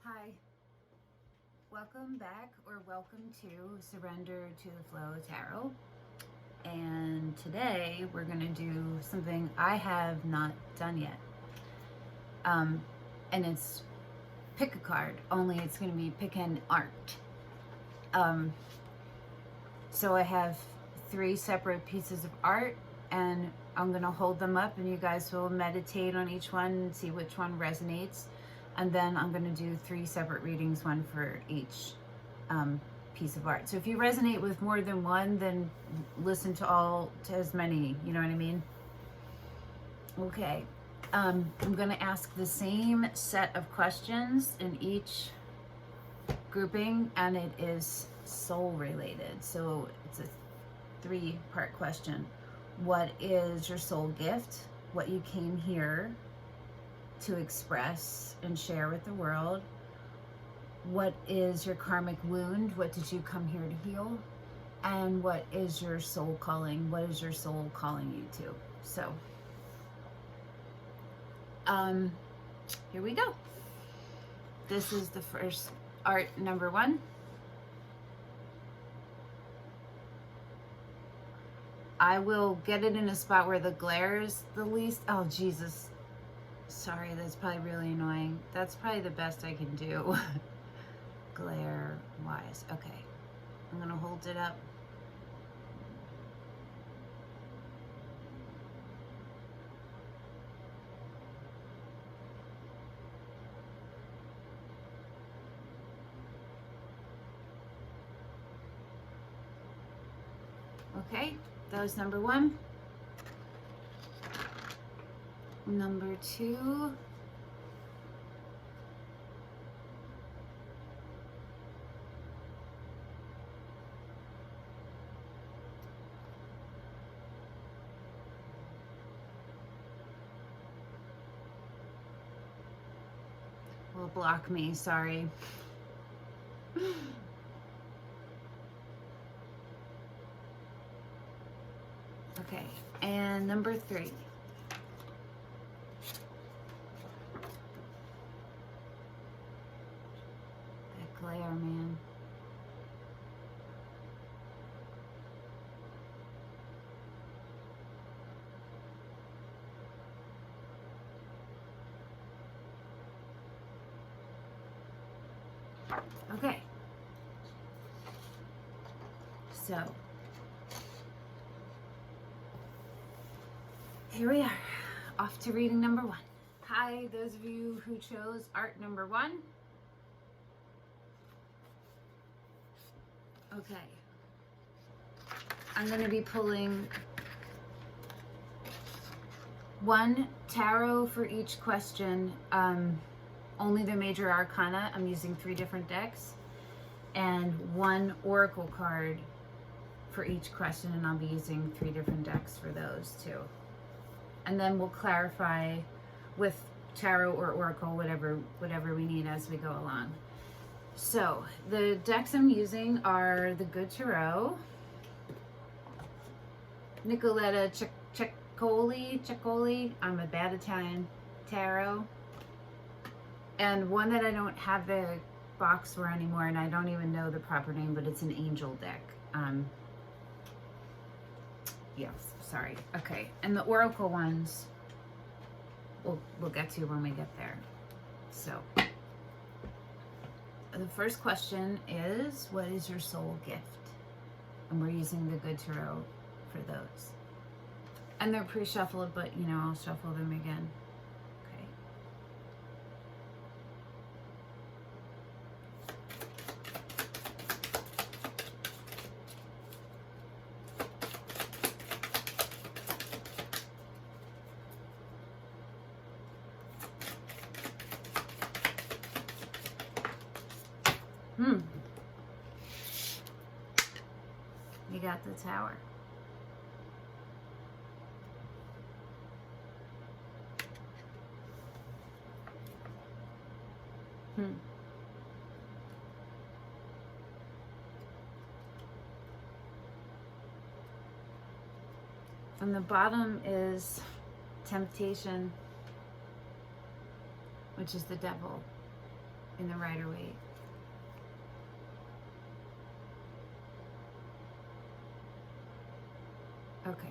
Hi, welcome back or welcome to Surrender to the Flow Tarot. And today we're going to do something I have not done yet. And it's pick a card, only it's going to be pick an art. So I have 3 separate pieces of art and I'm going to hold them up and you guys will meditate on each one and see which one resonates. And then I'm going to do 3 separate readings, one for each piece of art. So if you resonate with more than one, then listen to as many, you know what I mean? Okay. I'm going to ask the same set of questions in each grouping, and it is soul related. So it's a 3-part question. What is your soul gift? What you came here to express and share with the world? What is your karmic wound? What did you come here to heal? And what is your soul calling? What is your soul calling you to? So, here we go. This is the first art, number 1. I will get it in a spot where the glare is the least. Oh, Jesus. Sorry, that's probably really annoying. That's probably the best I can do. Glare wise. Okay. I'm going to hold it up. Okay, that was number 1. Number 2. Will block me, sorry. Okay, and number 3. That glare, man. Okay. So, here we are, off to reading number 1. Hi, those of you who chose art number 1. Okay. I'm going to be pulling 1 tarot for each question. Only the major arcana. I'm using 3 different decks. And 1 oracle card for each question, and I'll be using 3 different decks for those too. And then we'll clarify with tarot or oracle, whatever we need as we go along. So the decks I'm using are the Good Tarot, Nicoletta, Ceccoli, I'm a bad Italian, tarot, and one that I don't have the box for anymore, and I don't even know the proper name, but it's an angel deck. Yes, sorry. Okay, and the oracle ones we'll get to when we get there. So the first question is, what is your soul gift? And we're using the Good Tarot for those. And they're pre-shuffled, but you know, I'll shuffle them again. Okay. You got the Tower. From the bottom is temptation, which is the devil. in the Rider-Waite. Okay.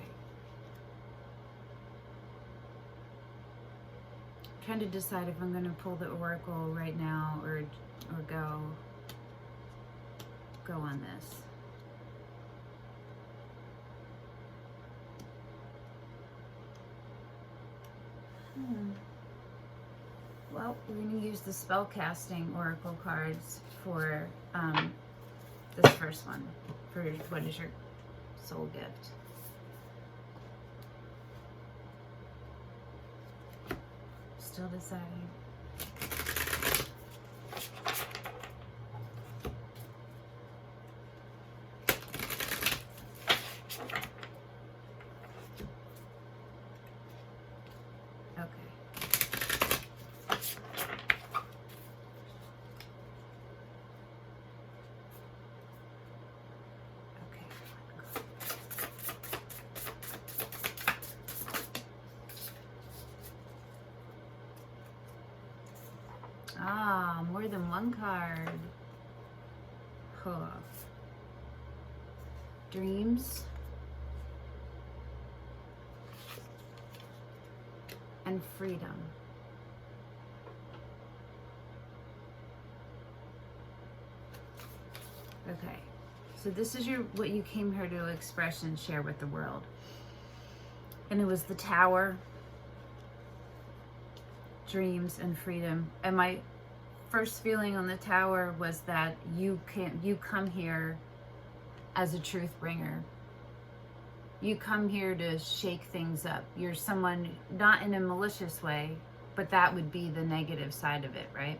I'm trying to decide if I'm going to pull the Oracle right now or go on this. Well, we're going to use the Spellcasting Oracle cards for this first one. For what is your soul gift? Still deciding. Ah, more than one card. Huh. Dreams. And freedom. Okay. So this is what you came here to express and share with the world. And it was the Tower, dreams, and freedom. And my first feeling on the Tower was that you come here as a truth bringer. You come here to shake things up. You're someone, not in a malicious way, but that would be the negative side of it, right?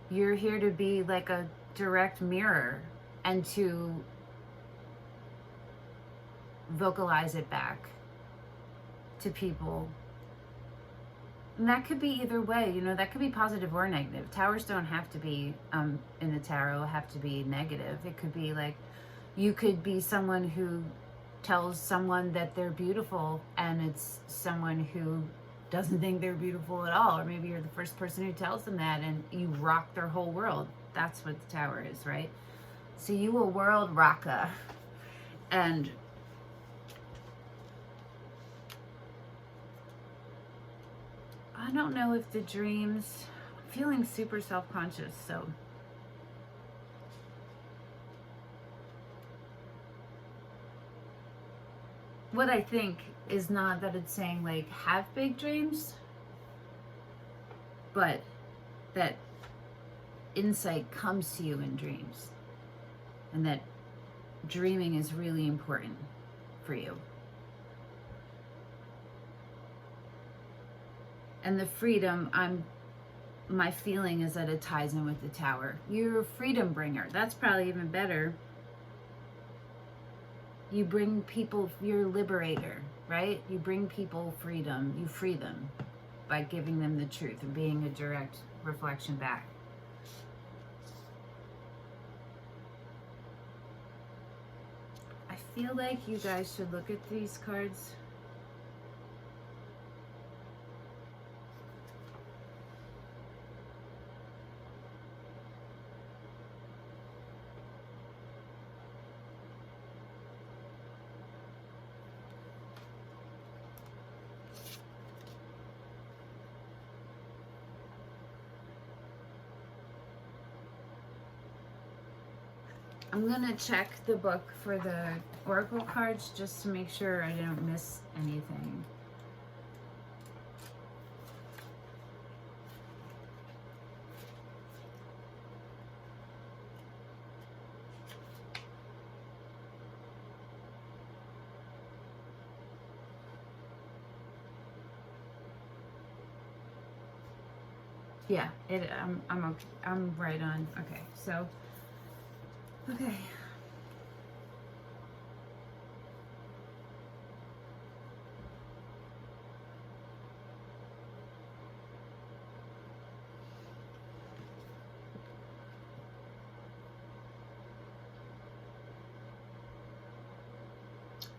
You're here to be like a direct mirror and to vocalize it back to people. And that could be either way, you know, that could be positive or negative. Towers don't have to be, in the tarot, have to be negative. It could be like, you could be someone who tells someone that they're beautiful and it's someone who doesn't think they're beautiful at all. Or maybe you're the first person who tells them that and you rock their whole world. That's what the Tower is, right? So you a world rocker. And I don't know if the dreams, I'm feeling super self-conscious, so. What I think is not that it's saying like, have big dreams, but that insight comes to you in dreams. And that dreaming is really important for you. And the freedom, my feeling is that it ties in with the Tower. You're a freedom bringer. That's probably even better. You bring people, you're a liberator, right? You bring people freedom. You free them by giving them the truth and being a direct reflection back. I feel like you guys should look at these cards. I'm gonna check the book for the Oracle cards just to make sure I don't miss anything. Yeah, I'm right on. Okay, so. Okay.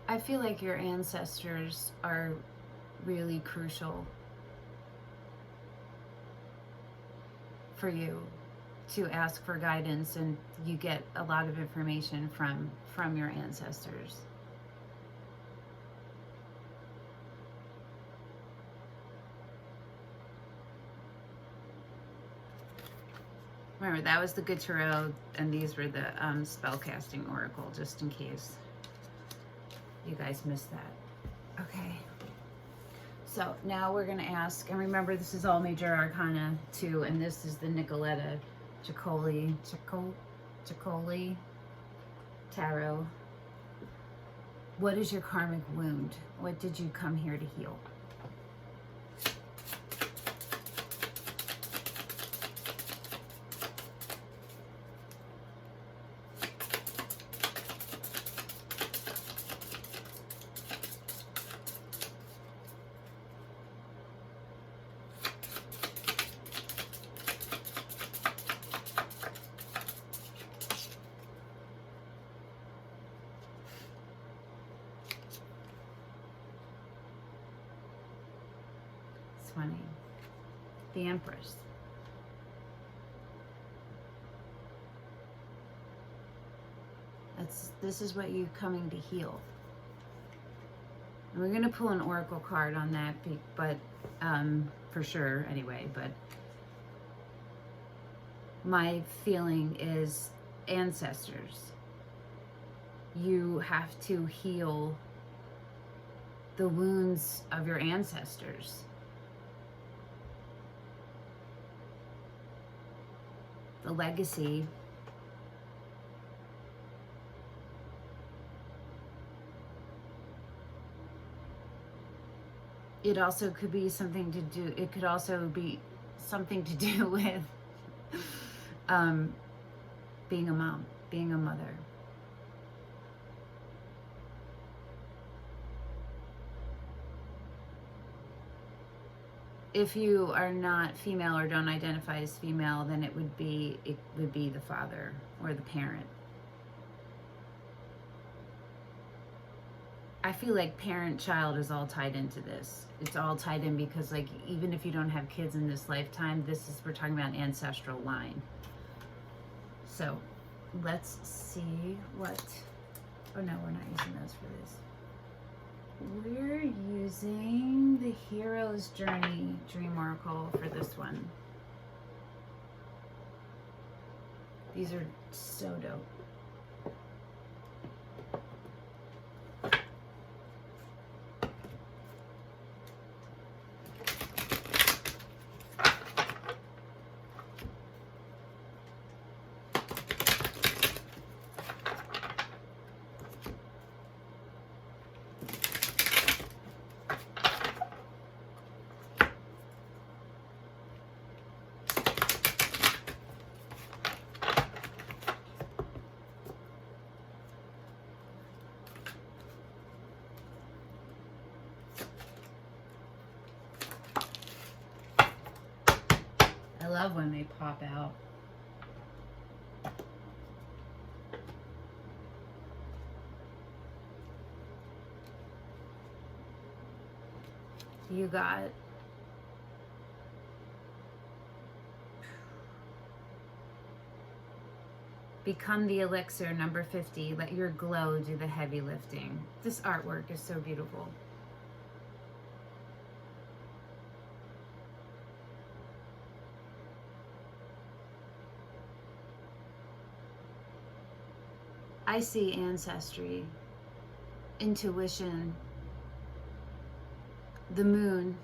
I feel like your ancestors are really crucial. for you to ask for guidance, and you get a lot of information from your ancestors. Remember, that was the Good Tarot, and these were the Spellcasting Oracle, just in case you guys missed that. Okay. So now we're going to ask, and remember, this is all Major Arcana 2, and this is the Nicoletta Ceccoli Tarot. What is your karmic wound? What did you come here to heal? Funny. The Empress. This is what you're coming to heal. And we're going to pull an oracle card on that, but for sure anyway, but my feeling is ancestors. You have to heal the wounds of your ancestors. The legacy. It also could be something to do, it could also be something to do with being a mom, being a mother. If you are not female or don't identify as female, then it would be the father or the parent. I feel like parent-child is all tied into this. It's all tied in because, like, even if you don't have kids in this lifetime, we're talking about an ancestral line. So let's see what, oh no, we're not using those for this. We're using the Hero's Journey Dream Oracle for this one. These are so dope. I love when they pop out. You got Become the Elixir, number 50. Let your glow do the heavy lifting. This artwork is so beautiful. I see ancestry, intuition, the moon.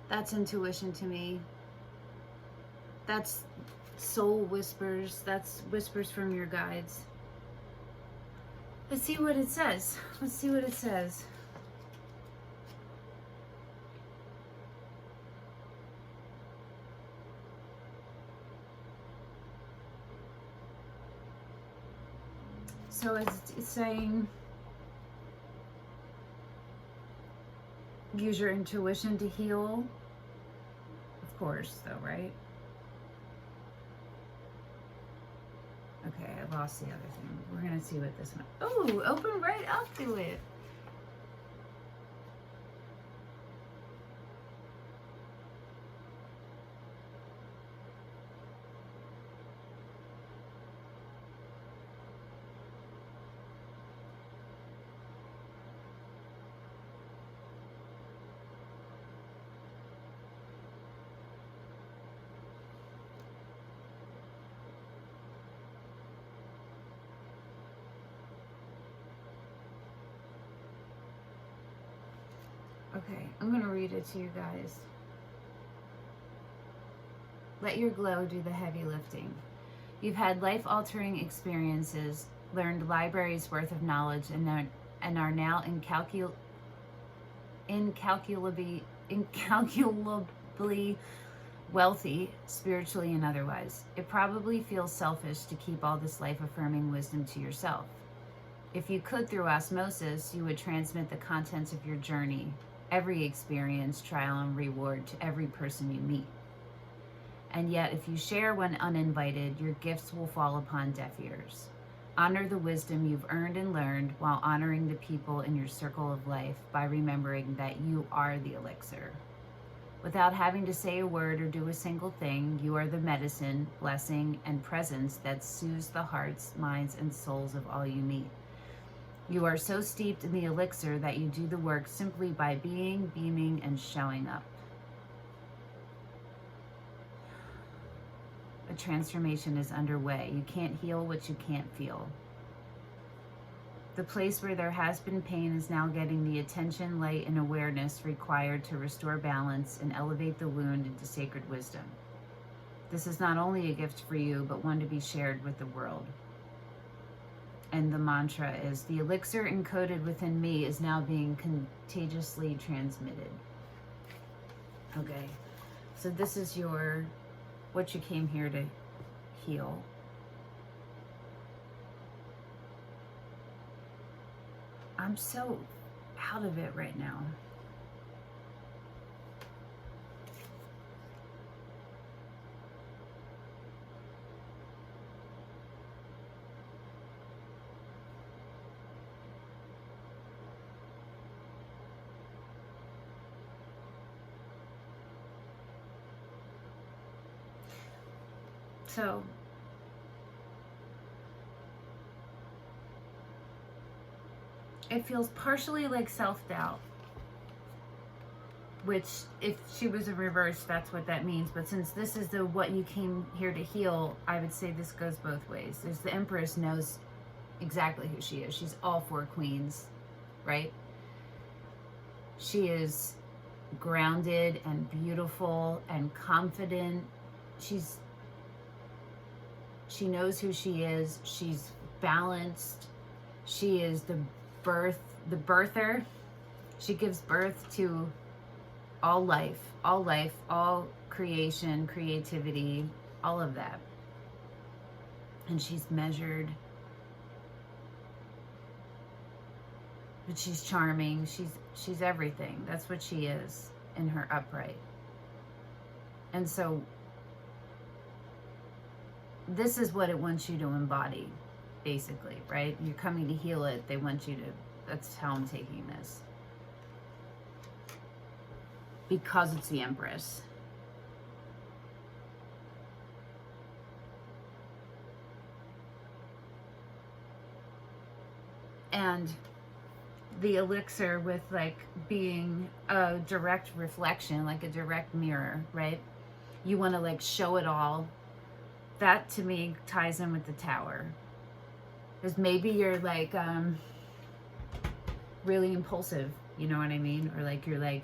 That's intuition to me. That's soul whispers. That's whispers from your guides. Let's see what it says. Let's see what it says. So it's saying, use your intuition to heal. Of course, though, right? Okay, I lost the other thing. We're gonna see what this one. Oh, open right up to it. Okay, I'm going to read it to you guys. Let your glow do the heavy lifting. You've had life-altering experiences, learned libraries worth of knowledge, and are now incalculably wealthy, spiritually and otherwise. It probably feels selfish to keep all this life-affirming wisdom to yourself. If you could, through osmosis, you would transmit the contents of your journey, every experience, trial, and reward to every person you meet. And yet, if you share when uninvited, your gifts will fall upon deaf ears. Honor the wisdom you've earned and learned while honoring the people in your circle of life by remembering that you are the elixir. Without having to say a word or do a single thing, you are the medicine, blessing, and presence that soothes the hearts, minds, and souls of all you meet. You are so steeped in the elixir that you do the work simply by being, beaming, and showing up. A transformation is underway. You can't heal what you can't feel. The place where there has been pain is now getting the attention, light, and awareness required to restore balance and elevate the wound into sacred wisdom. This is not only a gift for you, but one to be shared with the world. And the mantra is, the elixir encoded within me is now being contagiously transmitted. Okay, so this is what you came here to heal. I'm so out of it right now. So it feels partially like self-doubt, which if she was in reverse, that's what that means. But since this is what you came here to heal, I would say this goes both ways. There's the Empress knows exactly who she is. She's all four queens, right? She is grounded and beautiful and confident. She knows who she is. She's balanced. She is the birther. She gives birth to all life, all creation, creativity, all of that. And she's measured. But she's charming. She's everything. That's what she is in her upright. And so this is what it wants you to embody, basically, right? You're coming to heal it. They want you to, that's how I'm taking this. Because it's the Empress. And the elixir with like being a direct reflection, like a direct mirror, right? You want to like show it all. That to me ties in with the Tower. Because maybe you're like really impulsive, you know what I mean? Or like you're like,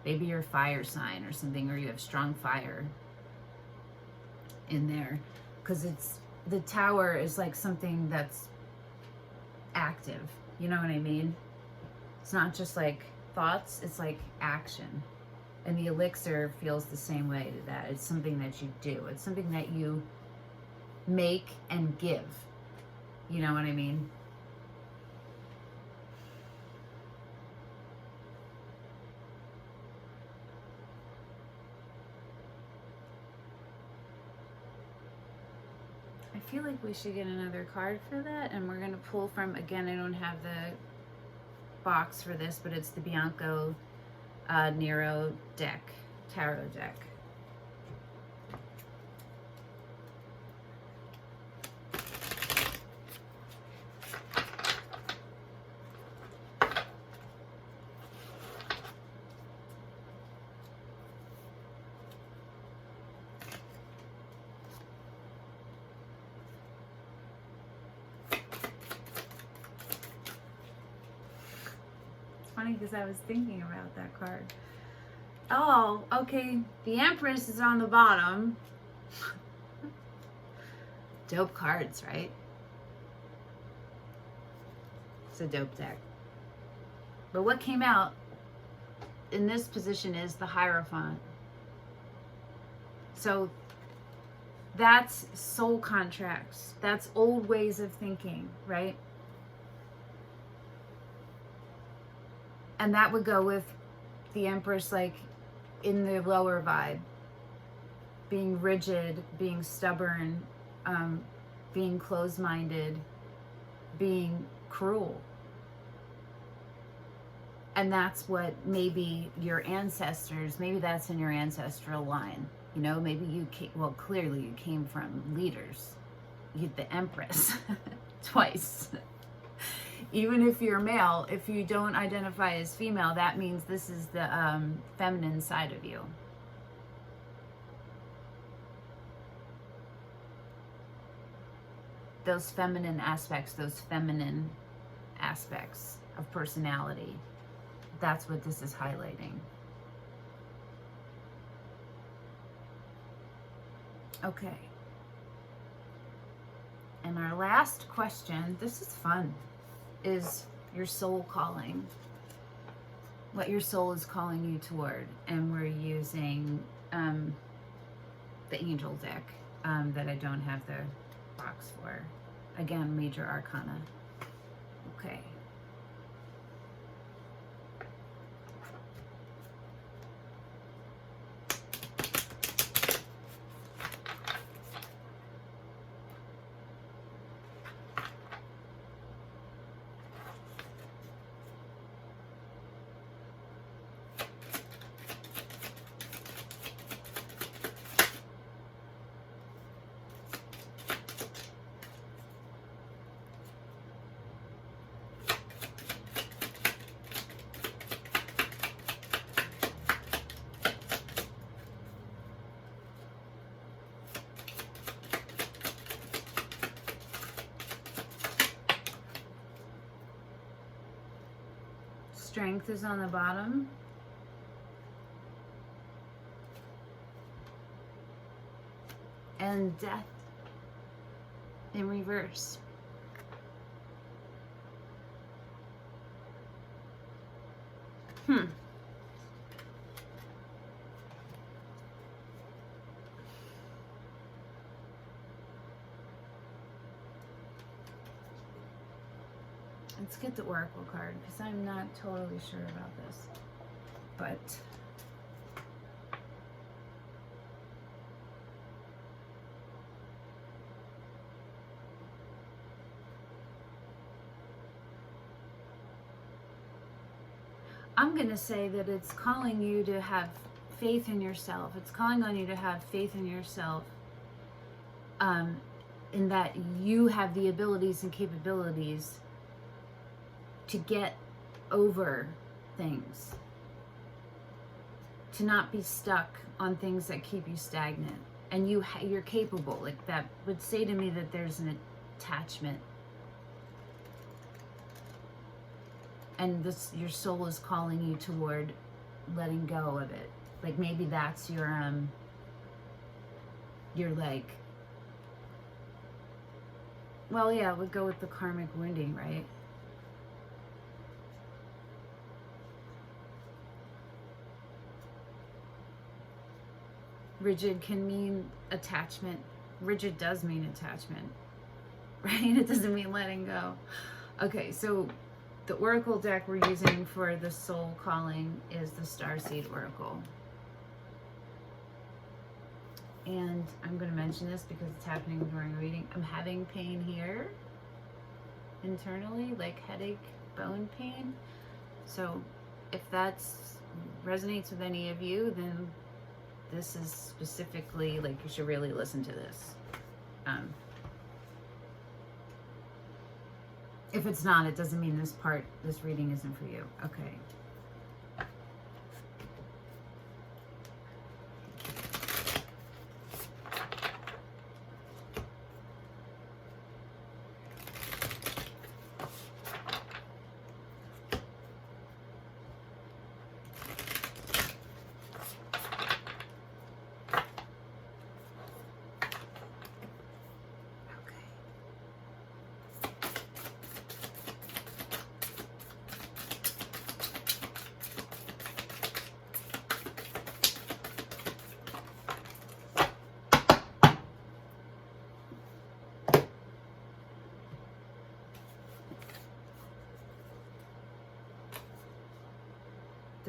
maybe you're a fire sign or something, or you have strong fire in there. Because the Tower is like something that's active, you know what I mean? It's not just like thoughts, it's like action. And the elixir feels the same way to that. It's something that you do. It's something that you make and give. You know what I mean? I feel like we should get another card for that, and we're going to pull from, again, I don't have the box for this, but it's the Bianco Nero deck, tarot deck. funny because I was thinking about that card. Oh, okay. The Empress is on the bottom. Dope cards, right? It's a dope deck. But what came out in this position is the Hierophant. So that's soul contracts. That's old ways of thinking, right? And that would go with the Empress, like in the lower vibe. Being rigid, being stubborn, being closed-minded, being cruel. And that's what maybe your ancestors, maybe that's in your ancestral line. You know, maybe you came, well, clearly you came from leaders. You, the Empress, twice. Even if you're male, if you don't identify as female, that means this is the feminine side of you. Those feminine aspects of personality. That's what this is highlighting. Okay. And our last question, this is fun, is your soul calling. What your soul is calling you toward. And we're using the angel deck that I don't have the box for. Again, major arcana. Okay. Strength is on the bottom. And death in reverse. Let's get the Oracle card, because I'm not totally sure about this. But I'm going to say that it's calling you to have faith in yourself. It's calling on you to have faith in yourself, in that you have the abilities and capabilities to get over things, to not be stuck on things that keep you stagnant. And you're capable. Like, that would say to me that there's an attachment, and your soul is calling you toward letting go of it. Like, maybe that's your like, well, yeah, it would go with the karmic wounding, right? Rigid can mean attachment. Rigid does mean attachment, right? It doesn't mean letting go. Okay, so the Oracle deck we're using for the soul calling is the Starseed Oracle. And I'm going to mention this because it's happening during reading. I'm having pain here internally, like headache, bone pain. So if that resonates with any of you, then this is specifically, like, you should really listen to this. If it's not, it doesn't mean this reading isn't for you. Okay.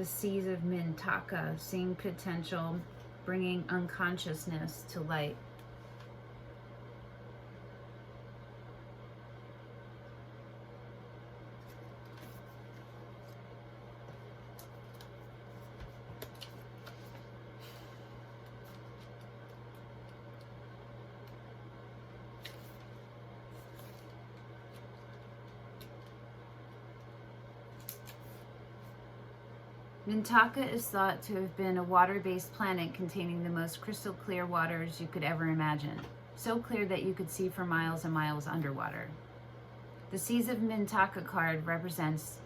the seas of Mintaka, seeing potential, bringing unconsciousness to light. Mintaka is thought to have been a water-based planet containing the most crystal clear waters you could ever imagine, so clear that you could see for miles and miles underwater. The Seas of Mintaka card represents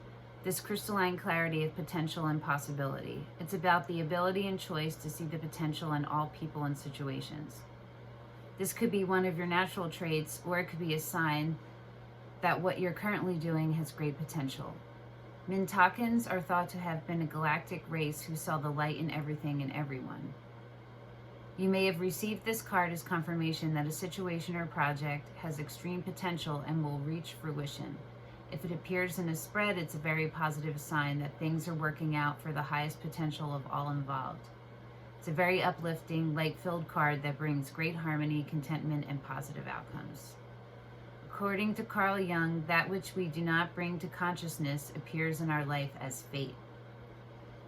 this crystalline clarity of potential and possibility. It's about the ability and choice to see the potential in all people and situations. This could be one of your natural traits, or it could be a sign that what you're currently doing has great potential. Mintakans are thought to have been a galactic race who saw the light in everything and everyone. You may have received this card as confirmation that a situation or project has extreme potential and will reach fruition. If it appears in a spread, it's a very positive sign that things are working out for the highest potential of all involved. It's a very uplifting, light-filled card that brings great harmony, contentment, and positive outcomes. According to Carl Jung, that which we do not bring to consciousness appears in our life as fate.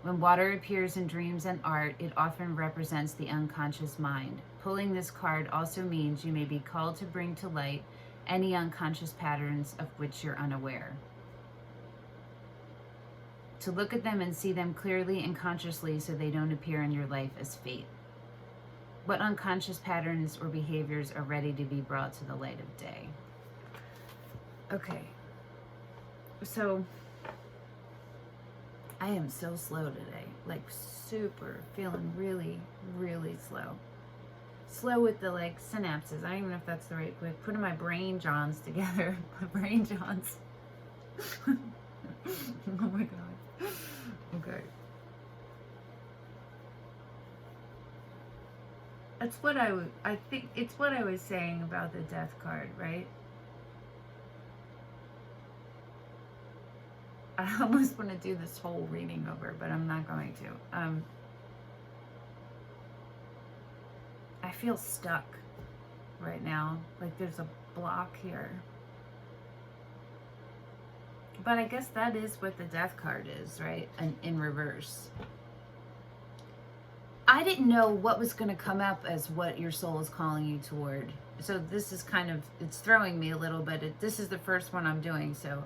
When water appears in dreams and art, it often represents the unconscious mind. Pulling this card also means you may be called to bring to light any unconscious patterns of which you're unaware. To look at them and see them clearly and consciously so they don't appear in your life as fate. What unconscious patterns or behaviors are ready to be brought to the light of day? Okay, so I am so slow today, like super, feeling really, really slow. Slow with the like synapses. I don't even know if that's the right way. Putting my brain johns together. My brain johns. Oh my God. Okay. That's what I think it's what I was saying about the death card, right? I almost want to do this whole reading over, but I'm not going to. I feel stuck right now. Like there's a block here. But I guess that is what the death card is, right? And in reverse. I didn't know what was going to come up as what your soul is calling you toward. So this is kind of, it's throwing me a little bit. This is the first one I'm doing, so...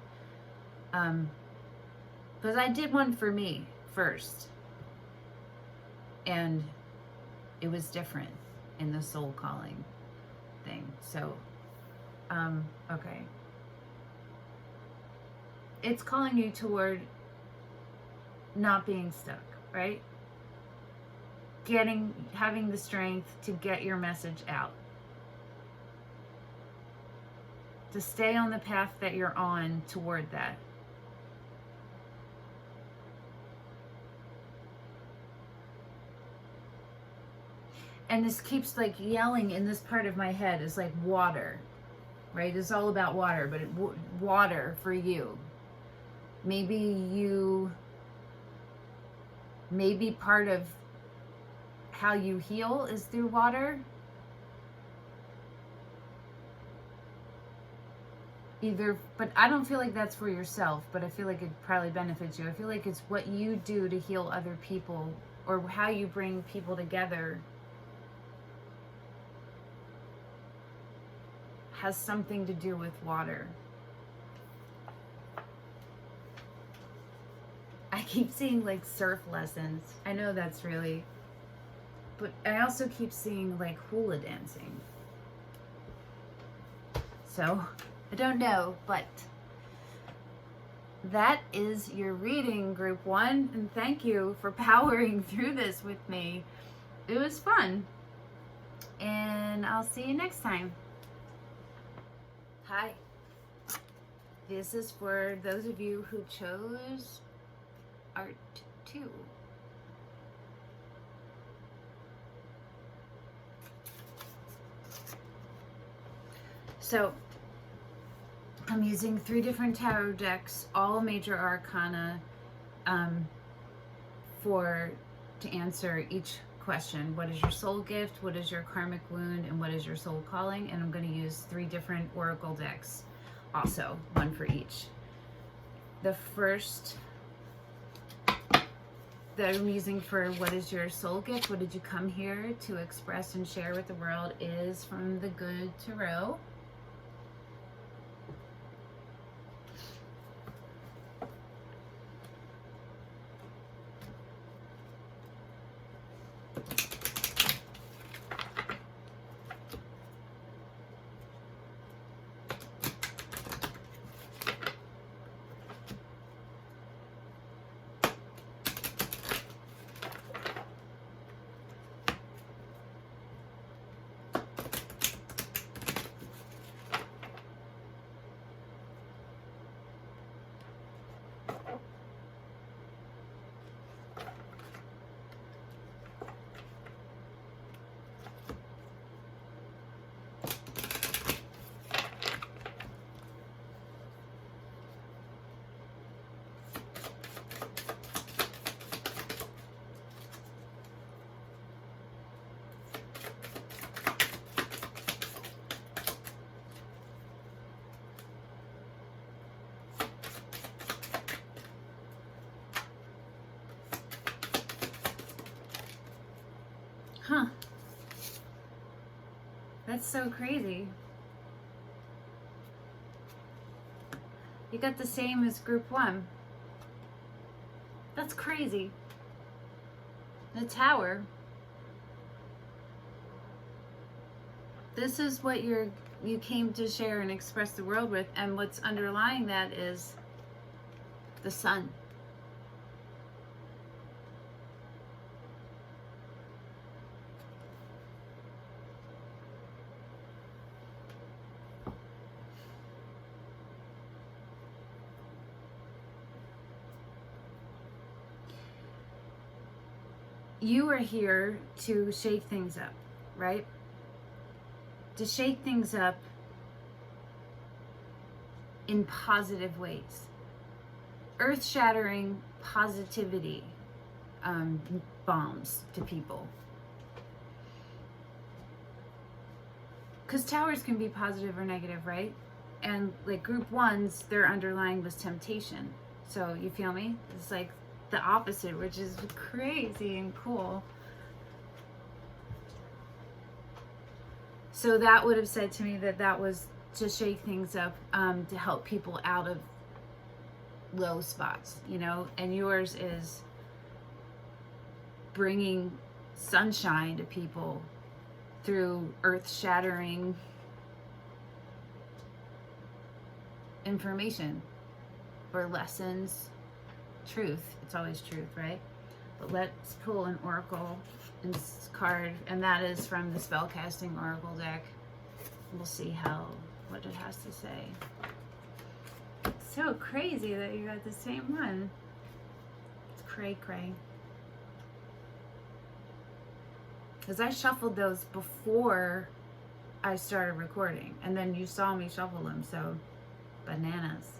because I did one for me first, and it was different in the soul calling thing. So, okay. It's calling you toward not being stuck, right? Having the strength to get your message out. To stay on the path that you're on toward that. And this keeps like yelling in this part of my head is like water, right? It's all about water, but water for you. Maybe part of how you heal is through water. But I don't feel like that's for yourself, but I feel like it probably benefits you. I feel like it's what you do to heal other people, or how you bring people together has something to do with water. I keep seeing like surf lessons. I know that's really, but I also keep seeing like hula dancing. So I don't know, but that is your reading, group 1, and thank you for powering through this with me. It was fun, and I'll see you next time. Hi, this is for those of you who chose Art 2. So, I'm using 3 different tarot decks, all major arcana, to answer each question. What is your soul gift? What is your karmic wound? And what is your soul calling? And I'm going to use 3 different oracle decks, also 1 for each. The first that I'm using for what is your soul gift, what did you come here to express and share with the world, is from the Good Tarot. Huh. That's so crazy. You got the same as group 1. That's crazy. The Tower. This is what you came to share and express the world with, and what's underlying that is the Sun. You are here to shake things up, right? To shake things up in positive ways. Earth-shattering positivity bombs to people. Because towers can be positive or negative, right? And like group 1s, their underlying was temptation. So you feel me? It's like the opposite, which is crazy and cool. So that would have said to me that that was to shake things up, to help people out of low spots, you know, and yours is bringing sunshine to people through earth-shattering information or lessons. Truth. It's always truth, right? But let's pull an oracle card, and that is from the Spellcasting oracle deck. We'll see what it has to say. It's so crazy that you got the same one. It's cray. Because I shuffled those before I started recording, and then you saw me shuffle them, so bananas.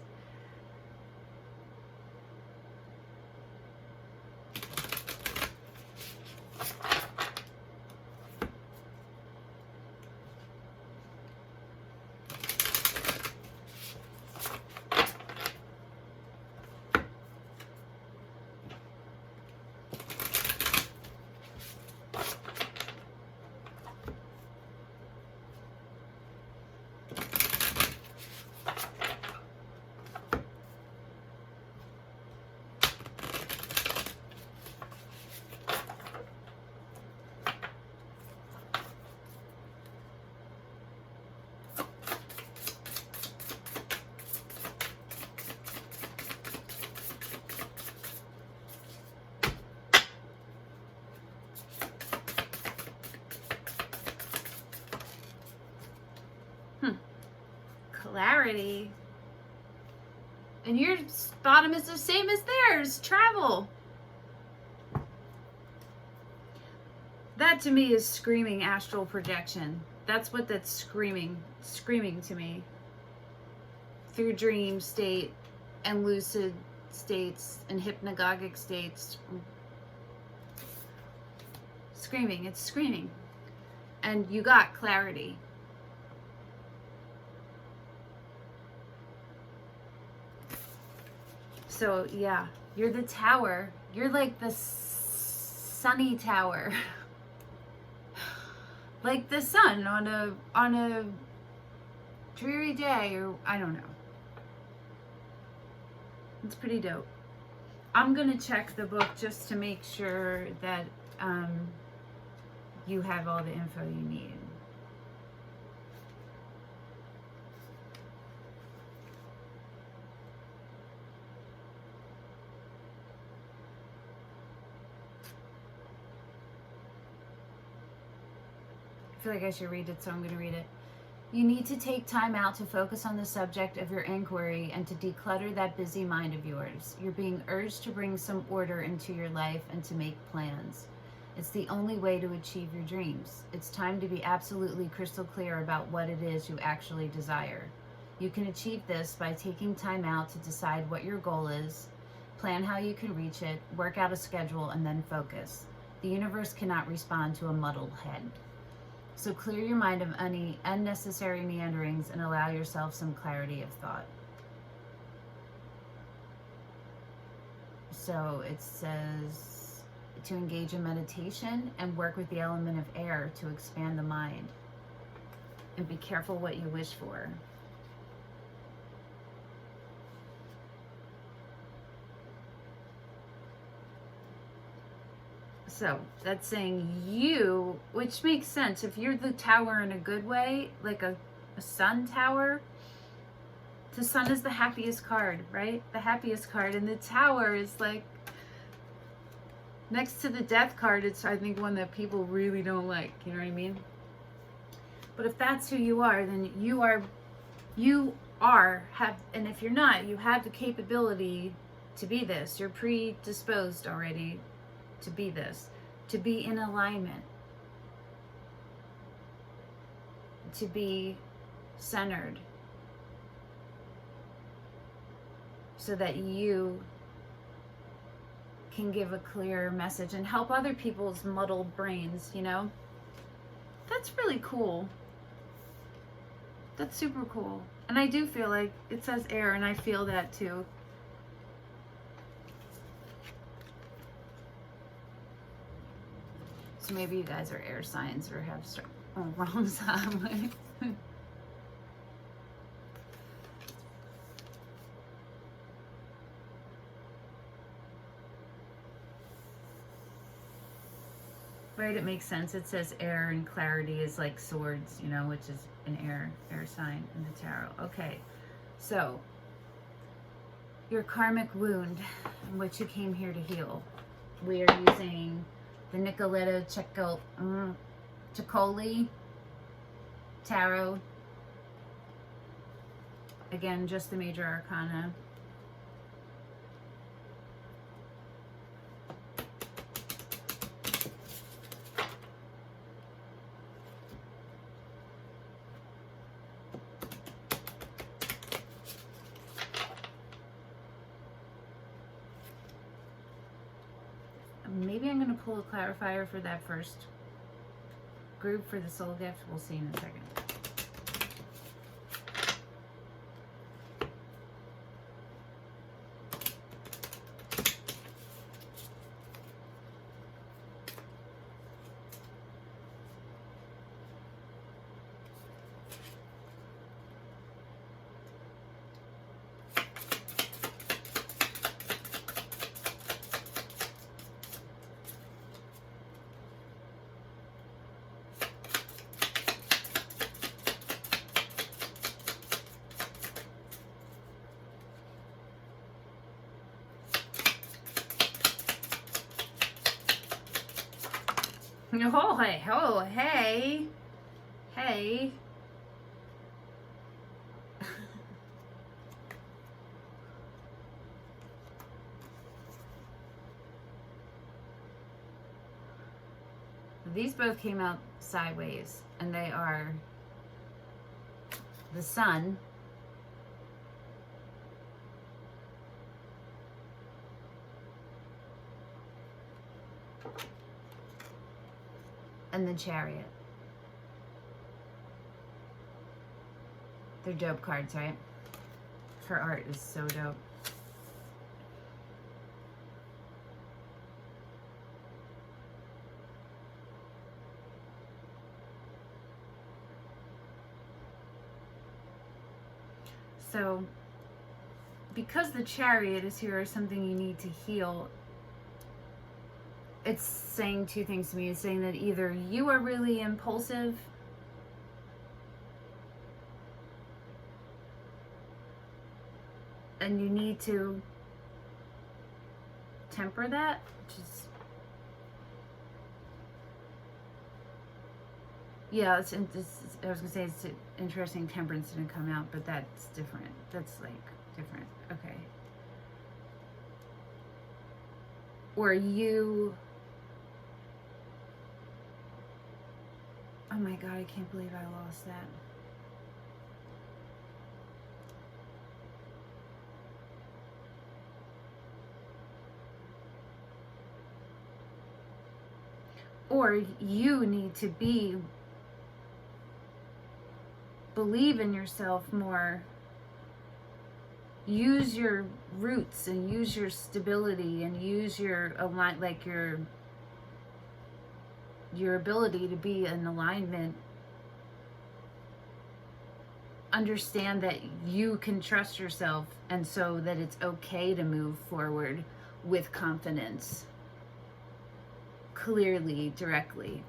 Clarity. And your bottom is the same as theirs. Travel. That to me is screaming astral projection. That's what that's screaming to me. Through dream state and lucid states and hypnagogic states. screaming. It's screaming. And you got clarity. So, yeah, you're the tower. You're like the sunny tower. Like the sun on a dreary day, or I don't know. It's pretty dope. I'm gonna check the book just to make sure that you have all the info you need. I feel like I should read it, so I'm going to read it. You need to take time out to focus on the subject of your inquiry and to declutter that busy mind of yours. You're being urged to bring some order into your life and to make plans. It's the only way to achieve your dreams. It's time to be absolutely crystal clear about what it is you actually desire. You can achieve this by taking time out to decide what your goal is, plan how you can reach it, work out a schedule, and then focus. The universe cannot respond to a muddled head. So clear your mind of any unnecessary meanderings and allow yourself some clarity of thought. So it says to engage in meditation and work with the element of air to expand the mind. And be careful what you wish for. So that's saying you, which makes sense. If you're the tower in a good way, like a sun tower, the sun is the happiest card, right? The happiest card. And the tower is like, next to the death card, it's, I think, one that people really don't like. You know what I mean? But if that's who you are, then you have, and if you're not, you have the capability to be this. You're predisposed already to be this, to be in alignment, to be centered, so that you can give a clear message and help other people's muddled brains, you know? That's really cool. That's super cool. And I do feel like it says air, and I feel that too. So maybe you guys are air signs or have wrong sign. Right, it makes sense. It says air, and clarity is like swords, you know, which is an air sign in the tarot. Okay, so your karmic wound, which you came here to heal. We are using the Nicoletta Ceccoli tarot. Again, just the major arcana. Maybe I'm going to pull a clarifier for that first group for the soul gift. We'll see in a second. Oh, hey, oh, hey, hey. These both came out sideways, and they are the sun and the Chariot. They're dope cards, right? Her art is so dope. So, because the Chariot is here as something you need to heal, it's saying two things to me. It's saying that either you are really impulsive and you need to temper that, which is, yeah, I was gonna say it's interesting temperance didn't come out, but that's different. That's like different. Okay. Or you, oh my God, I can't believe I lost that. Or you need to believe in yourself more, use your roots and use your stability and use your your ability to be in alignment. Understand that you can trust yourself, and so that it's okay to move forward with confidence, clearly, directly.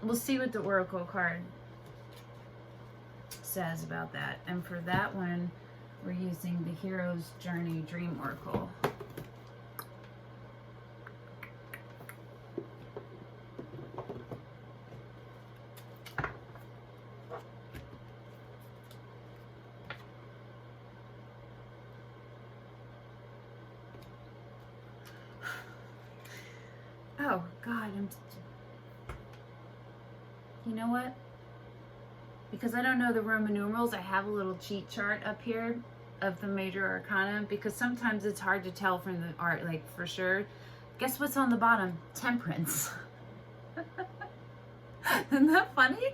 We'll see what the Oracle card says about that. And for that one, we're using the Hero's Journey Dream Oracle. Oh God, you know what? Because I don't know the Roman numerals, I have a little cheat chart up here of the major arcana, because sometimes it's hard to tell from the art, like for sure. Guess what's on the bottom? Temperance. Isn't that funny?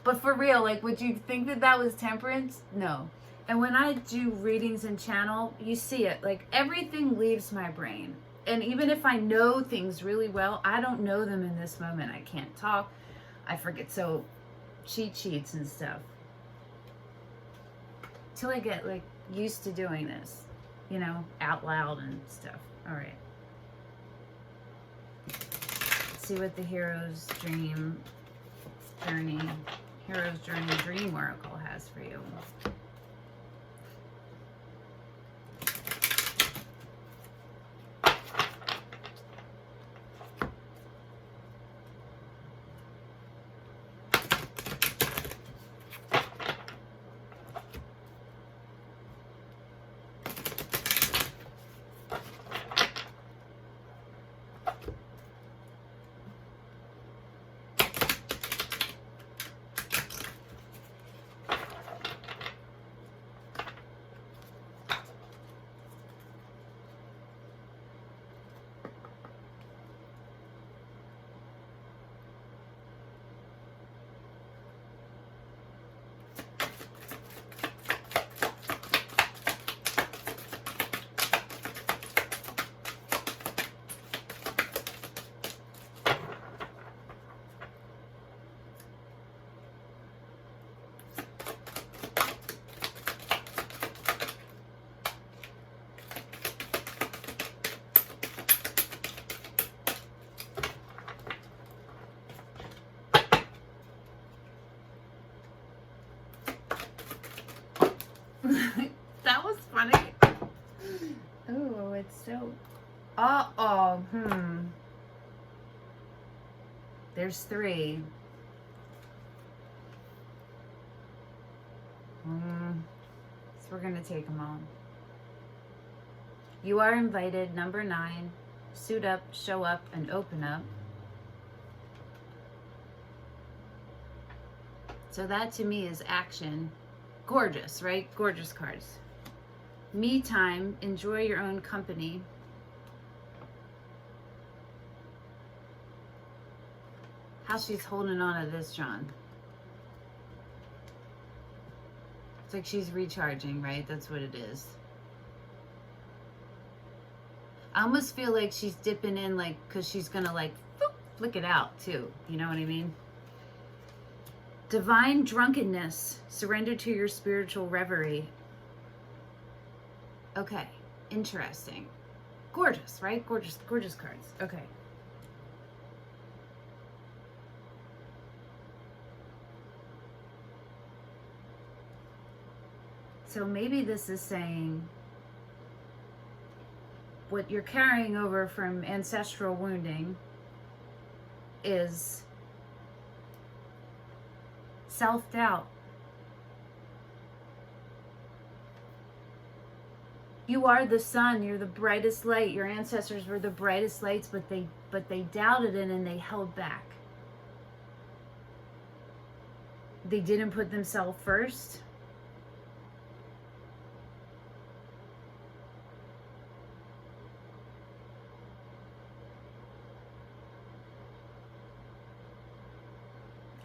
But for real, like, would you think that that was temperance? No. And when I do readings and channel, you see it, like everything leaves my brain. And even if I know things really well, I don't know them in this moment. I can't talk. I forget. So cheat sheets and stuff. Till I get like used to doing this, you know, out loud and stuff. All right. Let's see what the Hero's Journey Dream Oracle has for you. That was funny. Oh, it's so... There's three. So we're going to take them all. You are invited, number 9. Suit up, show up, and open up. So that to me is action. Gorgeous, right? Gorgeous cards. Me time, enjoy your own company. how she's holding on to this, John. It's like she's recharging, right? That's what it is. I almost feel like she's dipping in, like, because she's going to, like, flick it out, too. You know what I mean? Divine drunkenness. Surrender to your spiritual reverie. Okay. Interesting. Gorgeous, right? Gorgeous, gorgeous cards. Okay. So maybe this is saying what you're carrying over from ancestral wounding is self-doubt. You are the sun, you're the brightest light. Your ancestors were the brightest lights, but they doubted it and they held back. They didn't put themselves first.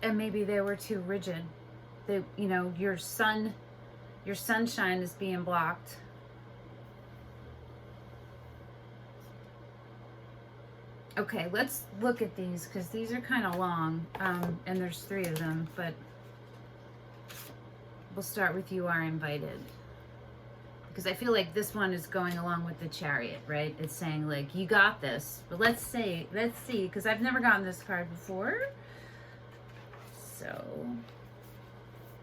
And maybe they were too rigid. They, you know, your sunshine is being blocked. Okay, let's look at these because these are kind of long, and there's 3 of them, but we'll start with you are invited. Because I feel like this one is going along with the Chariot, right? It's saying like, you got this. But let's see, because I've never gotten this card before. So,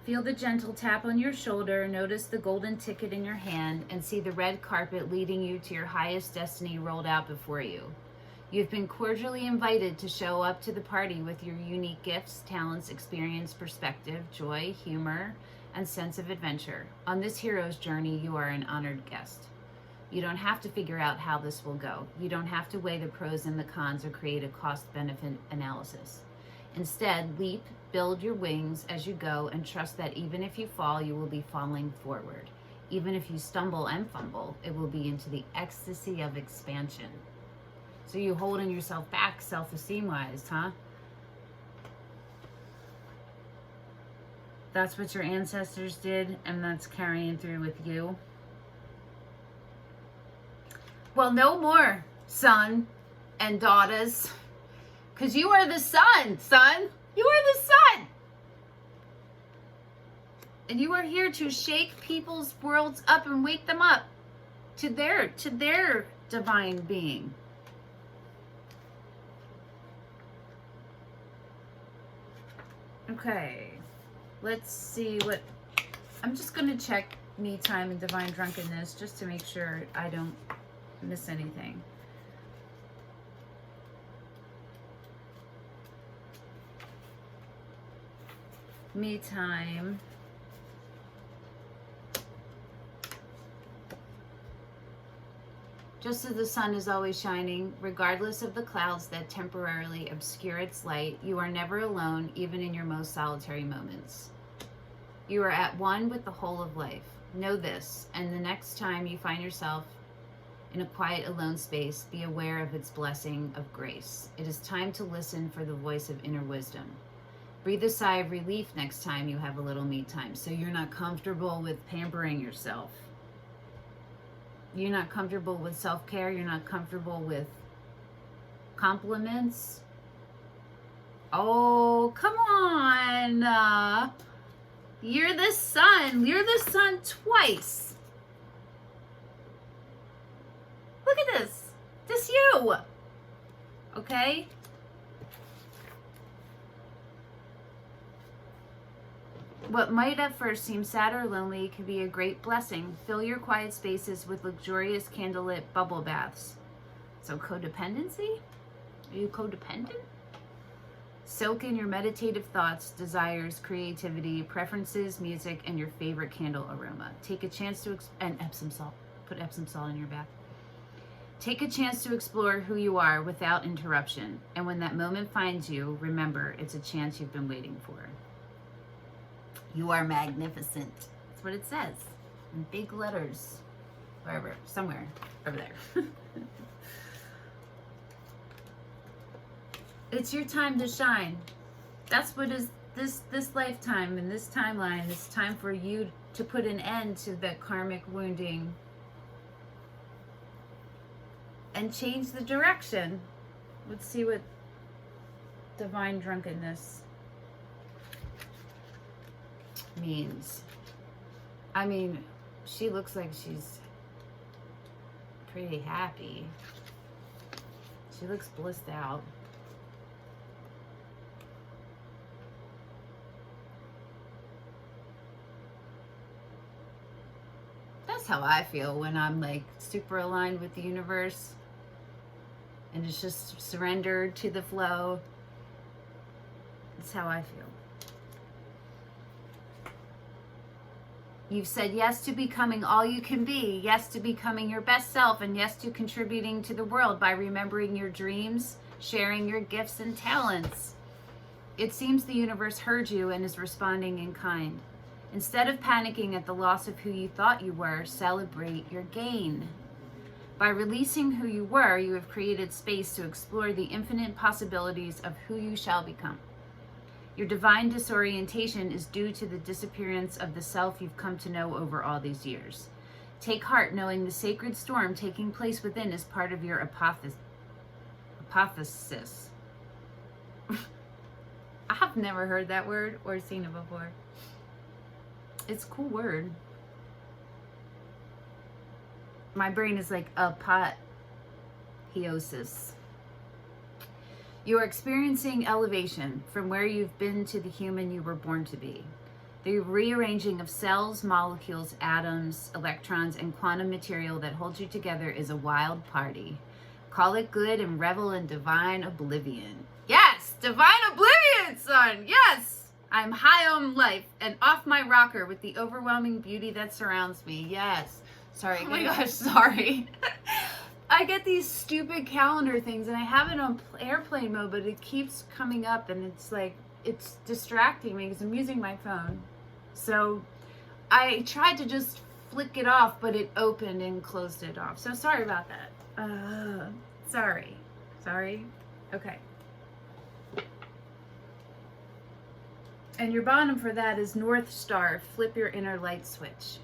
feel the gentle tap on your shoulder, notice the golden ticket in your hand, and see the red carpet leading you to your highest destiny rolled out before you. You've been cordially invited to show up to the party with your unique gifts, talents, experience, perspective, joy, humor, and sense of adventure. On this hero's journey, you are an honored guest. You don't have to figure out how this will go. You don't have to weigh the pros and the cons or create a cost-benefit analysis. Instead, leap, build your wings as you go, and trust that even if you fall, you will be falling forward. Even if you stumble and fumble, it will be into the ecstasy of expansion. So you holding yourself back self-esteem wise, huh? That's what your ancestors did, and that's carrying through with you. Well, no more, son and daughters, because you are the sun, son. You are the sun. And you are here to shake people's worlds up and wake them up to their divine being. Okay, let's see what, I'm just going to check me time and divine drunkenness just to make sure I don't miss anything. Me time. Just as the sun is always shining, regardless of the clouds that temporarily obscure its light, you are never alone, even in your most solitary moments. You are at one with the whole of life. Know this, and the next time you find yourself in a quiet, alone space, be aware of its blessing of grace. It is time to listen for the voice of inner wisdom. Breathe a sigh of relief next time you have a little me time, so you're not comfortable with pampering yourself. You're not comfortable with self-care. You're not comfortable with compliments. Oh, come on. You're the sun. You're the sun twice. Look at this. This you. Okay? What might at first seem sad or lonely can be a great blessing. Fill your quiet spaces with luxurious candlelit bubble baths. So codependency? Are you codependent? Soak in your meditative thoughts, desires, creativity, preferences, music, and your favorite candle aroma. Take a chance to, and Epsom salt. Put Epsom salt in your bath. Take a chance to explore who you are without interruption. And when that moment finds you, remember, it's a chance you've been waiting for. You are magnificent. That's what it says in big letters. Wherever, somewhere over there. It's your time to shine. That's what is this lifetime and this timeline. It's time for you to put an end to the karmic wounding and change the direction. Let's see what divine drunkenness means. I mean, she looks like she's pretty happy. She looks blissed out. That's how I feel when I'm like super aligned with the universe and it's just surrendered to the flow. That's how I feel. You've said yes to becoming all you can be, yes to becoming your best self, and yes to contributing to the world by remembering your dreams, sharing your gifts and talents. It seems the universe heard you and is responding in kind. Instead of panicking at the loss of who you thought you were, celebrate your gain. By releasing who you were, you have created space to explore the infinite possibilities of who you shall become. Your divine disorientation is due to the disappearance of the self you've come to know over all these years. Take heart knowing the sacred storm taking place within is part of your apotheosis. I've never heard that word or seen it before. It's a cool word. My brain is like apotheosis. You are experiencing elevation from where you've been to the human you were born to be. The rearranging of cells, molecules, atoms, electrons, and quantum material that holds you together is a wild party. Call it good and revel in divine oblivion. Yes, divine oblivion, son. Yes, I'm high on life and off my rocker with the overwhelming beauty that surrounds me. Yes. Sorry. Oh my gosh, sorry. I get these stupid calendar things and I have it on airplane mode, but it keeps coming up and it's like, it's distracting me because I'm using my phone. So I tried to just flick it off, but it opened and closed it off. So sorry about that. Sorry. Okay. And your bottom for that is North Star, flip your inner light switch.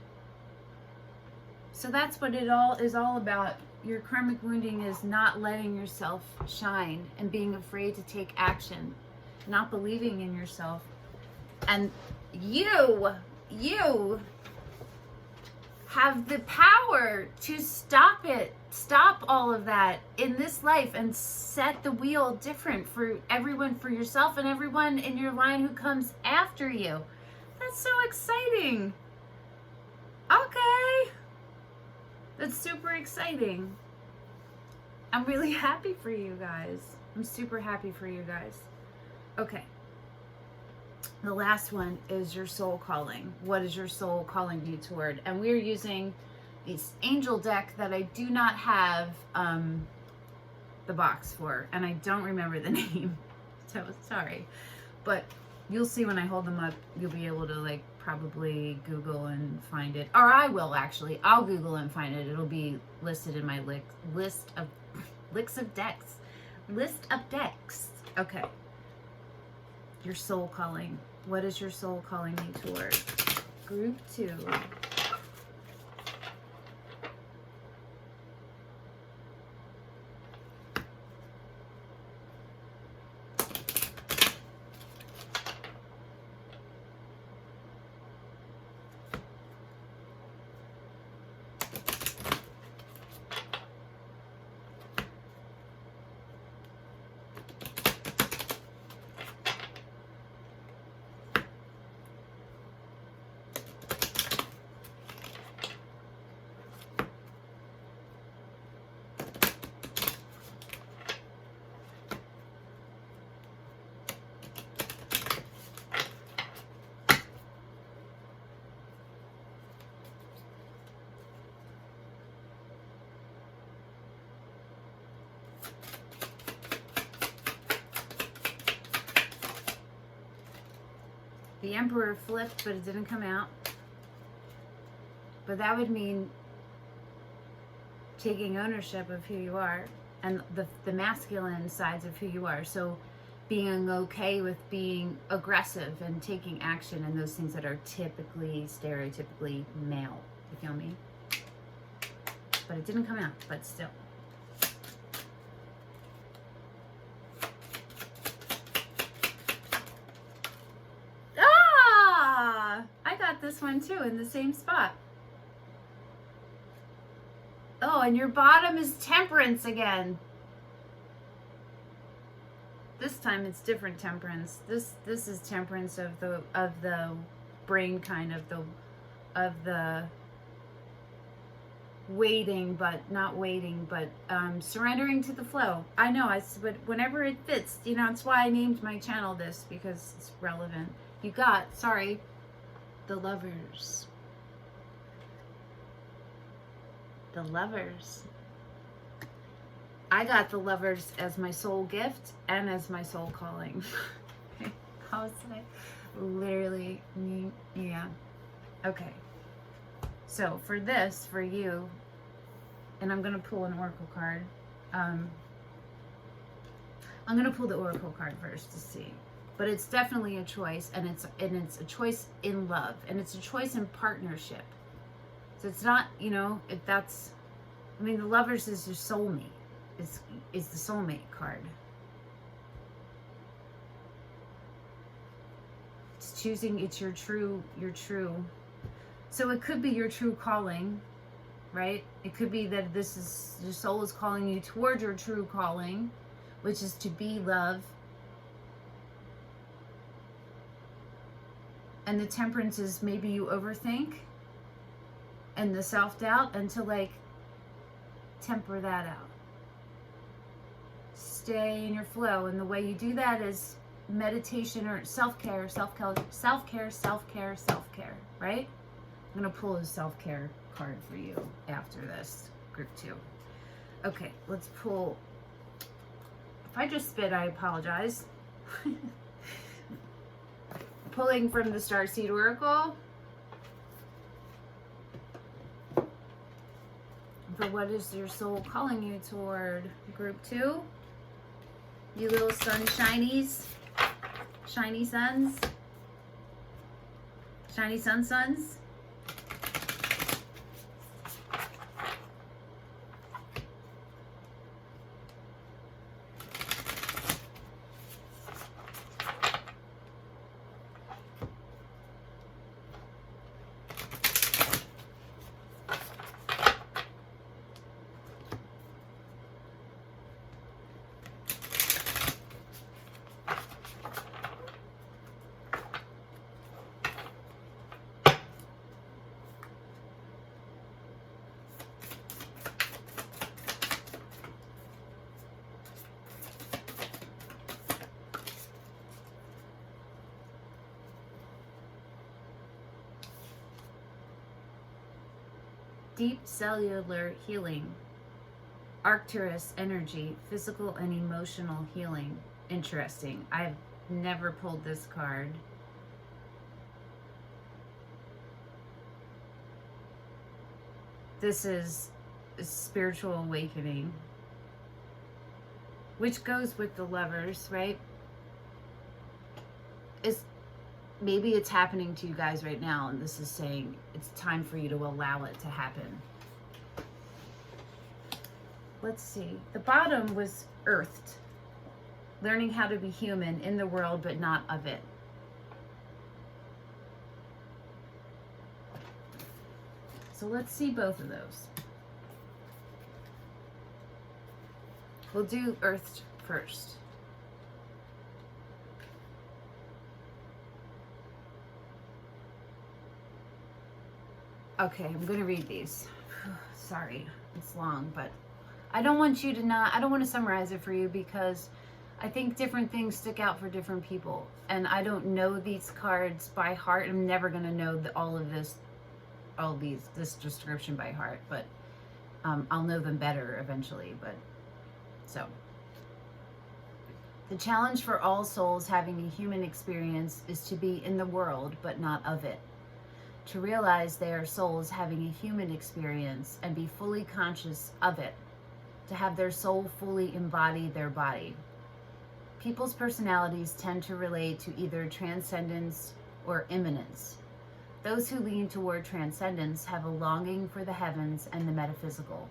So that's what it all is all about. Your karmic wounding is not letting yourself shine and being afraid to take action, not believing in yourself. And you have the power to stop it, stop all of that in this life and set the wheel different for everyone, for yourself and everyone in your line who comes after you. That's so exciting. Okay. That's super exciting. I'm really happy for you guys. I'm super happy for you guys. Okay. The last one is your soul calling. What is your soul calling you toward? And we're using this angel deck that I do not have the box for, and I don't remember the name. So sorry. But you'll see when I hold them up, you'll be able to like probably Google and find it. Or I will actually. I'll Google and find it. It'll be listed in my list of decks. List of decks. Okay. Your soul calling. What is your soul calling you toward? Group 2. The Emperor flipped, but it didn't come out. But that would mean taking ownership of who you are and the masculine sides of who you are. So being okay with being aggressive and taking action and those things that are typically, stereotypically male. You feel me? But it didn't come out, but still. Ah! I got this one too in the same spot. Oh, and your bottom is temperance again. This time it's different temperance. This is temperance of the brain kind of the waiting, but not waiting, but surrendering to the flow. I know, but whenever it fits, you know, it's why I named my channel this, because it's relevant. You got, sorry, the Lovers. The Lovers. I got the Lovers as my soul gift and as my soul calling. How was it? Literally, yeah. Okay. So for this, for you, and I'm gonna pull an oracle card. I'm gonna pull the oracle card first to see, but it's definitely a choice, and it's a choice in love, and it's a choice in partnership. So it's not, you know, if that's, I mean, the Lovers is your soulmate. Is the soulmate card. It's choosing, it's your true. So it could be your true calling, right? It could be that this is, your soul is calling you towards your true calling, which is to be love. And the temperance is maybe you overthink, and the self-doubt, and to like temper that out. Stay in your flow, and the way you do that is meditation or self-care, right? I'm gonna pull a self-care card for you after this, group 2. Okay, let's pull. If I just spit, I apologize. Pulling from the Starseed Oracle. For what is your soul calling you toward? Group 2. You little sunshinies. Shiny suns. Shiny suns. Deep cellular healing, Arcturus energy, physical and emotional healing. Interesting. I've never pulled this card. This is a spiritual awakening, which goes with the Lovers, right? Maybe it's happening to you guys right now, and this is saying it's time for you to allow it to happen. Let's see. The bottom was earthed. Learning how to be human in the world, but not of it. So let's see both of those. We'll do earthed first. Okay, I'm going to read these. Sorry, it's long, but I don't want you to I don't want to summarize it for you, because I think different things stick out for different people. And I don't know these cards by heart. I'm never going to know this description by heart, but I'll know them better eventually. But so, the challenge for all souls having a human experience is to be in the world, but not of it. To realize they are souls having a human experience and be fully conscious of it. To have their soul fully embody their body. People's personalities tend to relate to either transcendence or immanence. Those who lean toward transcendence have a longing for the heavens and the metaphysical.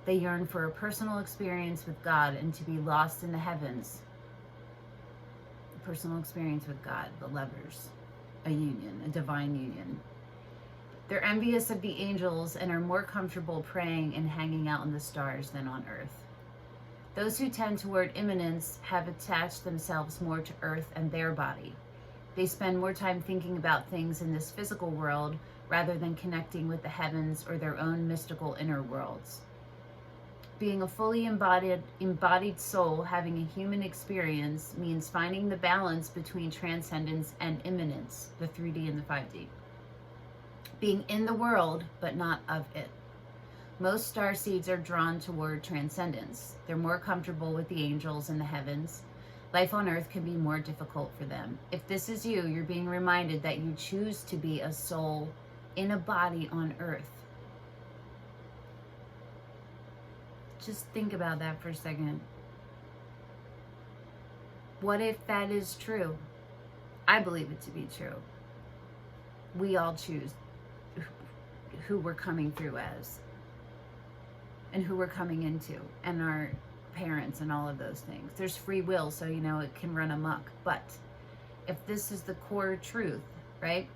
They yearn for a personal experience with God and to be lost in the heavens. A personal experience with God, the lovers, a union, a divine union. They're envious of the angels and are more comfortable praying and hanging out in the stars than on earth. Those who tend toward immanence have attached themselves more to earth and their body. They spend more time thinking about things in this physical world rather than connecting with the heavens or their own mystical inner worlds. Being a fully embodied soul having a human experience means finding the balance between transcendence and immanence, the 3D and the 5D. Being in the world, but not of it. Most starseeds are drawn toward transcendence. They're more comfortable with the angels and the heavens. Life on earth can be more difficult for them. If this is you, you're being reminded that you choose to be a soul in a body on earth. Just think about that for a second. What if that is true? I believe it to be true. We all choose who we're coming through as, and who we're coming into, and our parents and all of those things. There's free will, so you know it can run amok. But if this is the core truth, right?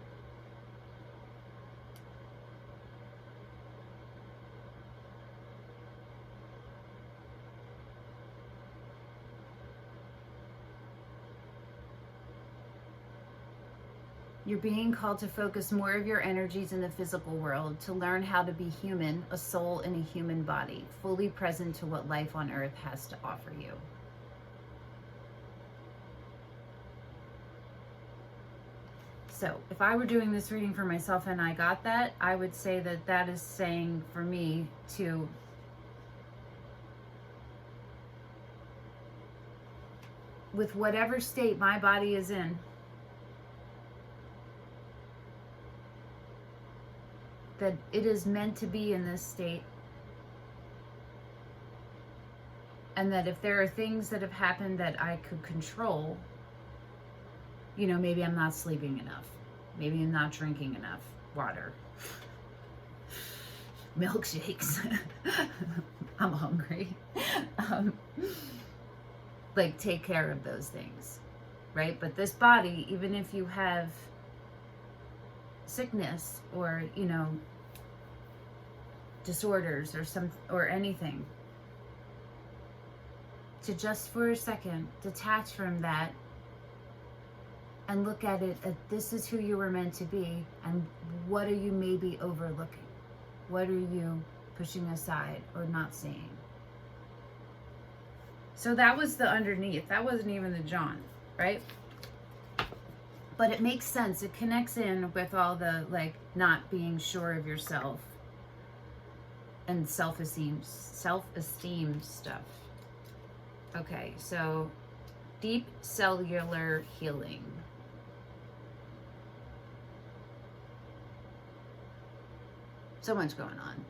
You're being called to focus more of your energies in the physical world, to learn how to be human, a soul in a human body, fully present to what life on earth has to offer you. So, if I were doing this reading for myself and I got that, I would say that that is saying for me to with whatever state my body is in, that it is meant to be in this state, and that if there are things that have happened that I could control, you know, maybe I'm not sleeping enough, maybe I'm not drinking enough water, milkshakes, I'm hungry, like take care of those things, right? But this body, even if you have sickness or, you know, disorders or anything, to just for a second detach from that and look at it as this is who you were meant to be, and what are you maybe overlooking? What are you pushing aside or not seeing? So that was the underneath. That wasn't even the John, right? But it makes sense. It connects in with all the like not being sure of yourself and self-esteem stuff. Okay, so deep cellular healing. So much going on.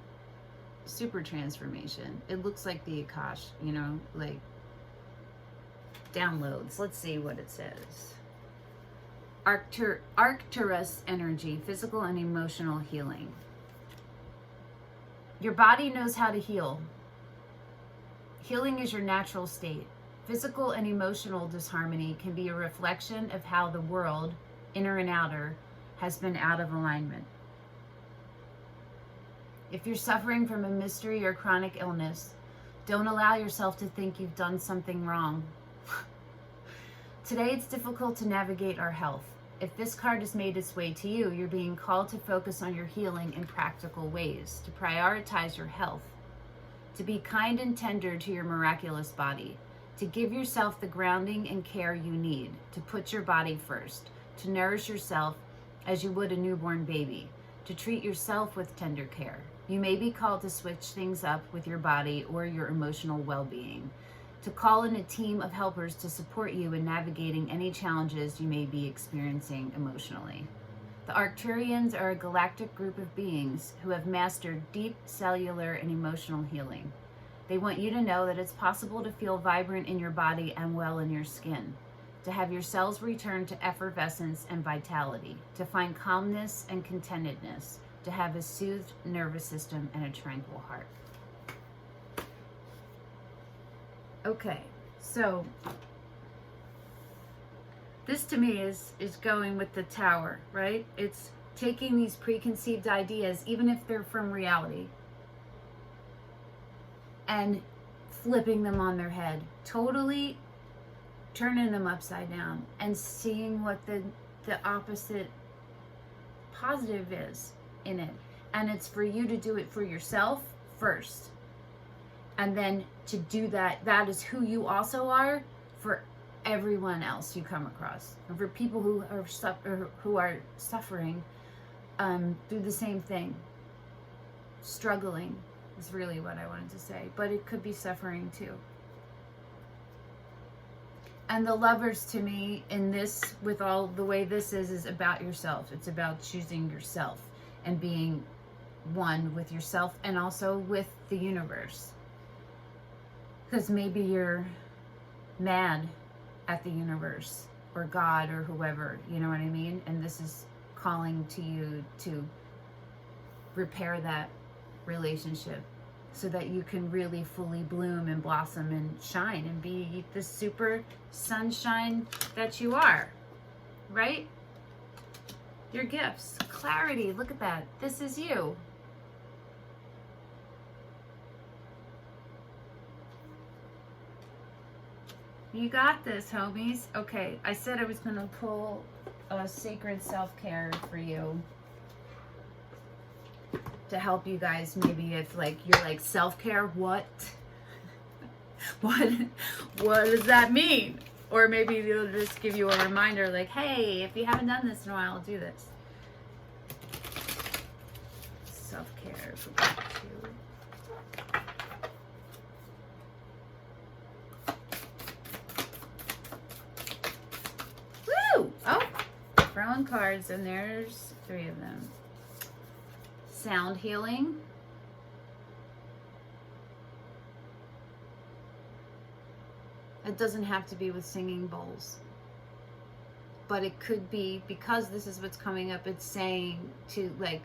Super transformation. It looks like the Akash, you know, like downloads. Let's see what it says. Arcturus energy, physical and emotional healing. Your body knows how to heal. Healing is your natural state. Physical and emotional disharmony can be a reflection of how the world, inner and outer, has been out of alignment. If you're suffering from a mystery or chronic illness, don't allow yourself to think you've done something wrong. Today it's difficult to navigate our health. If this card has made its way to you, you're being called to focus on your healing in practical ways, to prioritize your health, to be kind and tender to your miraculous body, to give yourself the grounding and care you need, to put your body first, to nourish yourself as you would a newborn baby, to treat yourself with tender care. You may be called to switch things up with your body or your emotional well-being, to call in a team of helpers to support you in navigating any challenges you may be experiencing emotionally. The Arcturians are a galactic group of beings who have mastered deep cellular and emotional healing. They want you to know that it's possible to feel vibrant in your body and well in your skin, to have your cells return to effervescence and vitality, to find calmness and contentedness, to have a soothed nervous system and a tranquil heart. Okay, so this to me is going with the Tower, right? It's taking these preconceived ideas, even if they're from reality, and flipping them on their head, totally turning them upside down and seeing what the opposite positive is in it. And it's for you to do it for yourself first. And then to do that is who you also are for everyone else you come across. And for people who are suffering through the same thing. Struggling is really what I wanted to say. But it could be suffering too. And the Lovers to me in this, with all the way this is about yourself. It's about choosing yourself and being one with yourself and also with the universe. Because maybe you're mad at the universe or God or whoever, you know what I mean? And this is calling to you to repair that relationship so that you can really fully bloom and blossom and shine and be the super sunshine that you are, right? Your gifts, clarity, look at that. This is you. You got this, homies. Okay, I said I was going to pull a sacred self-care for you to help you guys. Maybe if like you're like, self-care, what? what does that mean? Or maybe it'll just give you a reminder like, hey, if you haven't done this in a while, do this. Self-care. Woo! Oh, throwing cards, and there's 3 of them. Sound healing. It doesn't have to be with singing bowls, but it could be, because this is what's coming up. It's saying to like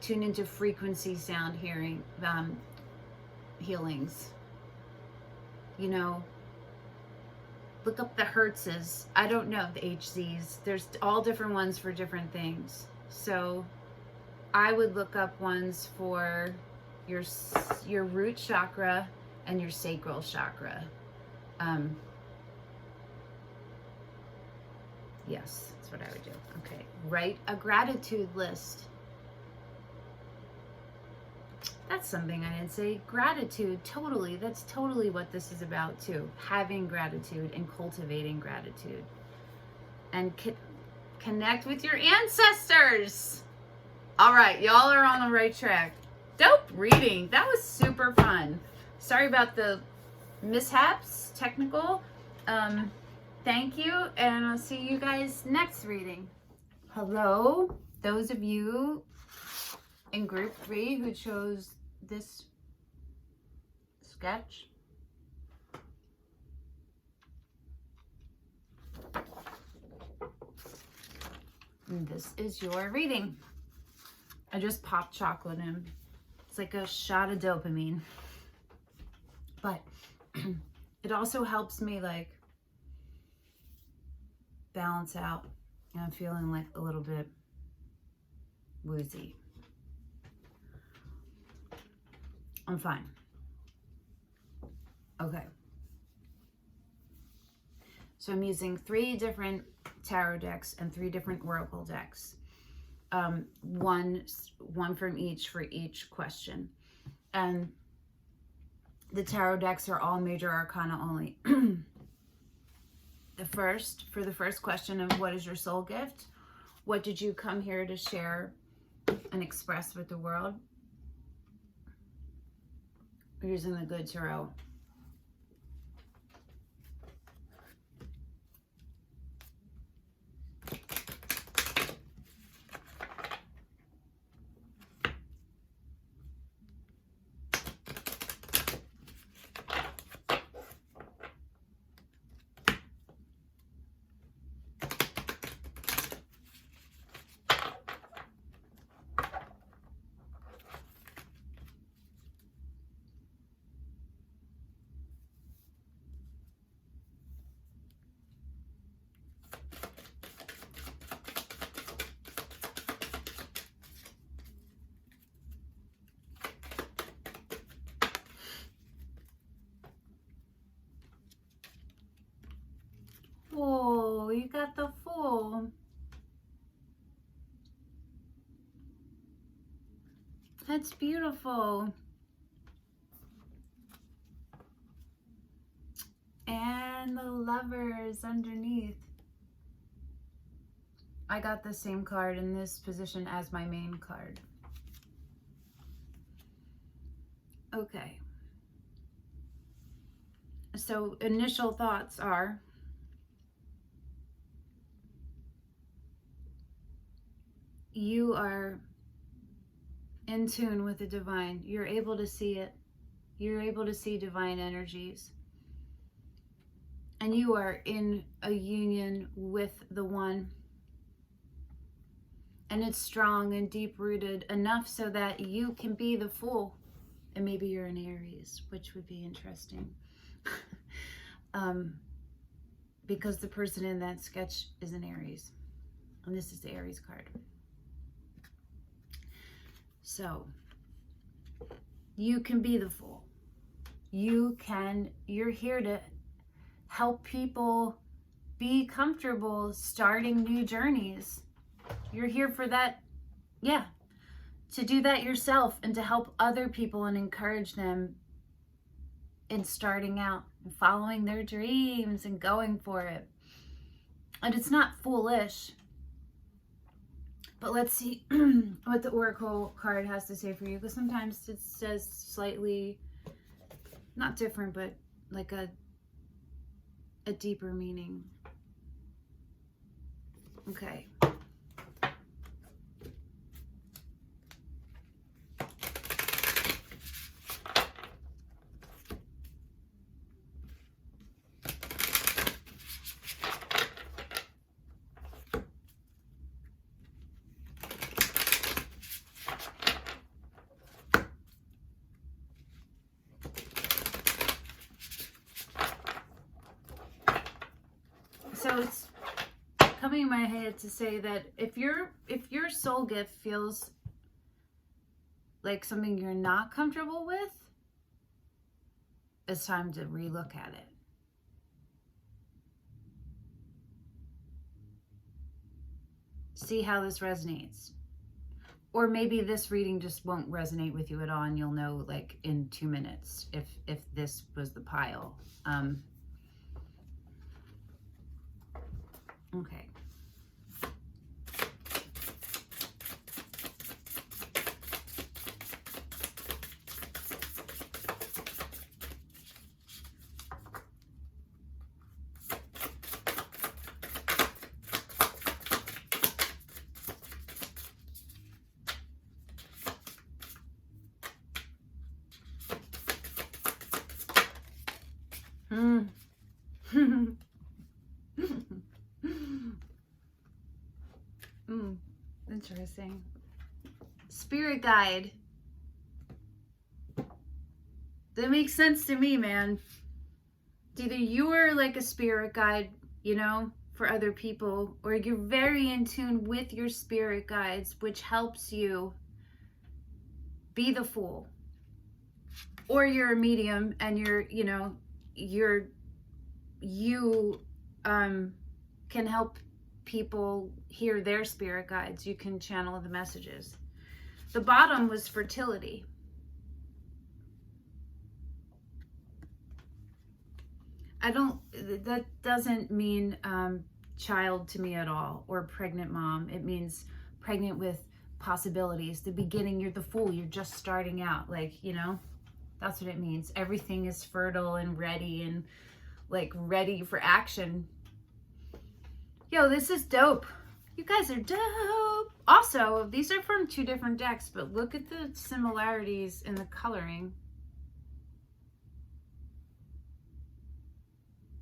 tune into frequency sound hearing, healings. You know, look up the Hertzes. I don't know the HZs. There's all different ones for different things. So I would look up ones for your root chakra and your sacral chakra. Yes, that's what I would do. Okay, write a gratitude list. That's something I didn't say. Gratitude, totally. That's totally what this is about too. Having gratitude and cultivating gratitude. And connect with your ancestors. All right, y'all are on the right track. Dope reading. That was super fun. Sorry about the mishaps, technical. Thank you, and I'll see you guys next reading. Hello, those of you in group 3 who chose this sketch. And this is your reading. I just popped chocolate in. It's like a shot of dopamine. But it also helps me like balance out. And I'm feeling like a little bit woozy. I'm fine. Okay. So I'm using 3 different tarot decks and 3 different oracle decks. One from each for each question. And the tarot decks are all major arcana only. For the first question of what is your soul gift? What did you come here to share and express with the world? We're using the good tarot. got the Fool. That's beautiful. And the Lovers underneath. I got the same card in this position as my main card. Okay. So initial thoughts are, you are in tune with the divine. You're able to see it. You're able to see divine energies. And you are in a union with the one. And it's strong and deep-rooted enough so that you can be the Fool. And maybe you're an Aries, which would be interesting. Because the person in that sketch is an Aries. And this is the Aries card. So, you can be the Fool. You're here to help people be comfortable starting new journeys. You're here for that, yeah, to do that yourself and to help other people and encourage them in starting out and following their dreams and going for it. And it's not foolish. But let's see what the Oracle card has to say for you, because sometimes it says slightly, not different, but like a deeper meaning. Okay. So it's coming in my head to say that if your soul gift feels like something you're not comfortable with, it's time to relook at it. See how this resonates. Or maybe this reading just won't resonate with you at all, and you'll know like in 2 minutes if this was the Pyle. Okay. Interesting. Spirit guide. That makes sense to me, man. Either you're like a spirit guide, you know, for other people, or you're very in tune with your spirit guides, which helps you be the Fool. Or you're a medium and you're, you know, you can help people hear their spirit guides. You can channel the messages. The bottom was fertility. That doesn't mean child to me at all, or pregnant mom. It means pregnant with possibilities. The beginning, you're the Fool. You're just starting out, like, you know, that's what it means. Everything is fertile and ready and like ready for action. Yo, this is dope. You guys are dope. Also, these are from 2 different decks, but look at the similarities in the coloring.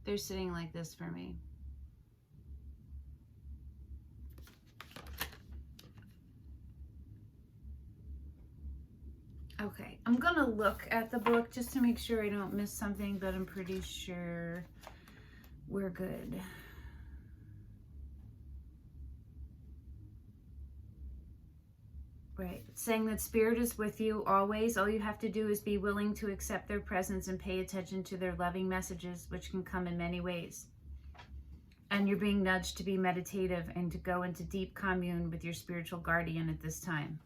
They're sitting like this for me. Okay, I'm gonna look at the book just to make sure I don't miss something, but I'm pretty sure we're good. Right, it's saying that Spirit is with you always. All you have to do is be willing to accept their presence and pay attention to their loving messages, which can come in many ways. And you're being nudged to be meditative and to go into deep commune with your spiritual guardian at this time.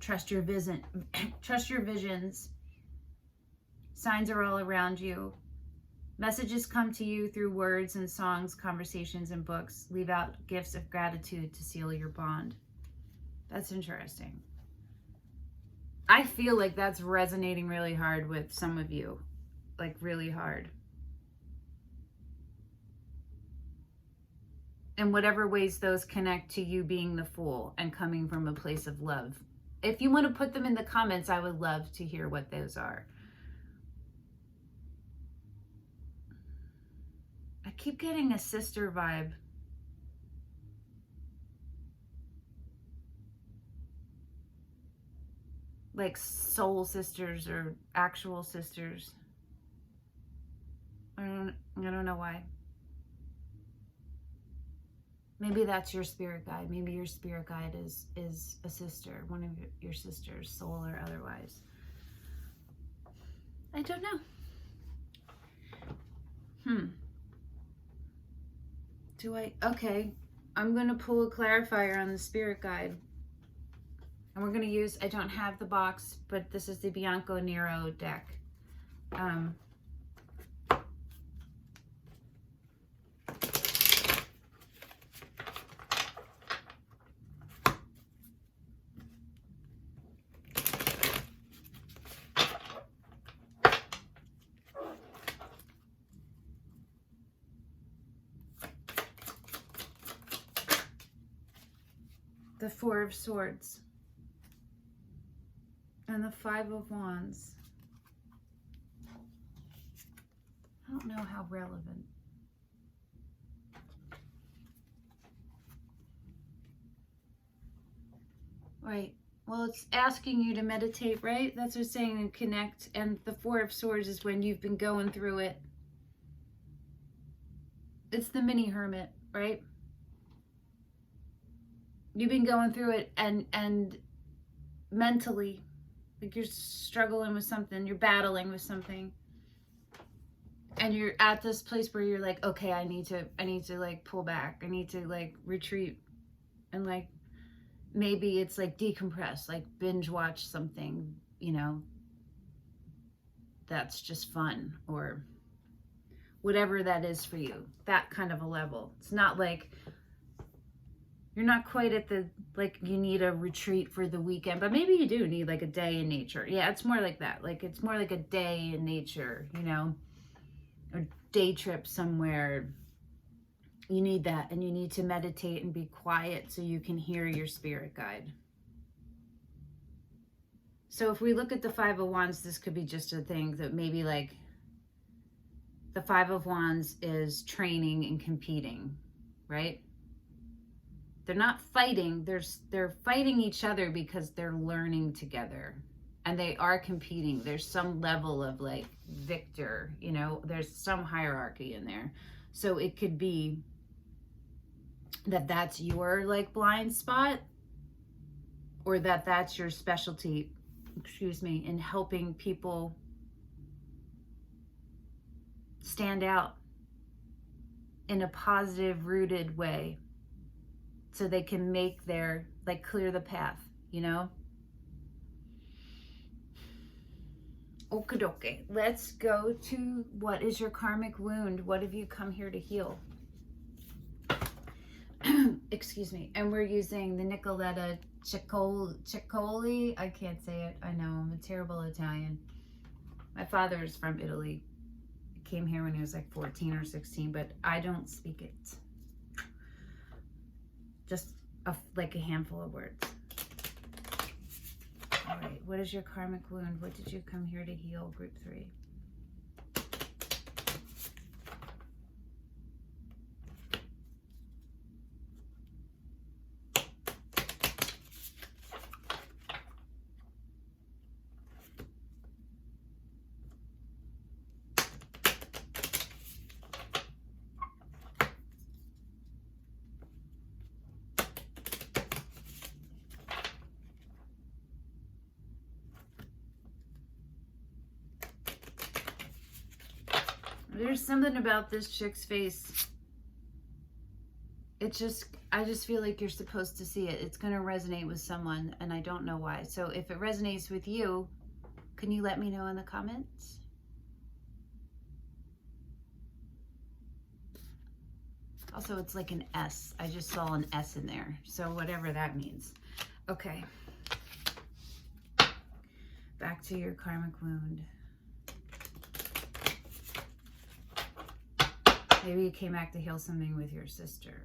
Trust your vision. Trust your visions. Signs are all around you. Messages come to you through words and songs, conversations and books. Leave out gifts of gratitude to seal your bond. That's interesting. I feel like that's resonating really hard with some of you. Like really hard. In whatever ways those connect to you being the Fool and coming from a place of love. If you want to put them in the comments, I would love to hear what those are. I keep getting a sister vibe. Like soul sisters or actual sisters. I don't know why. Maybe that's your spirit guide. Maybe your spirit guide is a sister, one of your sisters, soul or otherwise. I don't know. Okay, I'm going to pull a clarifier on the spirit guide. And we're going to use, I don't have the box, but this is the Bianco Nero deck. The Four of Swords and the Five of Wands. I don't know how relevant. Right. Well, it's asking you to meditate, right? That's what it's saying, and connect. And the Four of Swords is when you've been going through it. It's the mini hermit, right? You've been going through it and mentally, like you're struggling with something, you're battling with something. And you're at this place where you're like, okay, I need to like pull back. I need to like retreat. And like, maybe it's like decompress, like binge watch something, you know, that's just fun or whatever that is for you. That kind of a level. It's not like, you're not quite at the, like, you need a retreat for the weekend, but maybe you do need like a day in nature. Yeah, it's more like that. Like, it's more like a day in nature, you know, a day trip somewhere. You need that, and you need to meditate and be quiet so you can hear your spirit guide. So if we look at the Five of Wands, this could be just a thing that maybe like the Five of Wands is training and competing, right? They're not fighting, they're fighting each other because they're learning together. And they are competing. There's some level of like victor, you know, there's some hierarchy in there. So it could be that that's your like blind spot, or that that's your specialty, in helping people stand out in a positive, rooted way. So they can make their, like, clear the path, you know? Okie-dokie. Let's go to what is your karmic wound? What have you come here to heal? Excuse me. And we're using the Nicoletta Ceccoli. I can't say it. I know, I'm a terrible Italian. My father is from Italy. He came here when he was like 14 or 16, but I don't speak it. Just like a handful of words. All right, what is your karmic wound? What did you come here to heal, group 3? There's something about this chick's face I just feel like you're supposed to see it. It's going to resonate with someone, and I don't know why. So if it resonates with you, can you let me know in the comments? Also, it's like an S. I just saw an S in there. So whatever that means. Okay. Back to your karmic wound. Maybe you came back to heal something with your sister.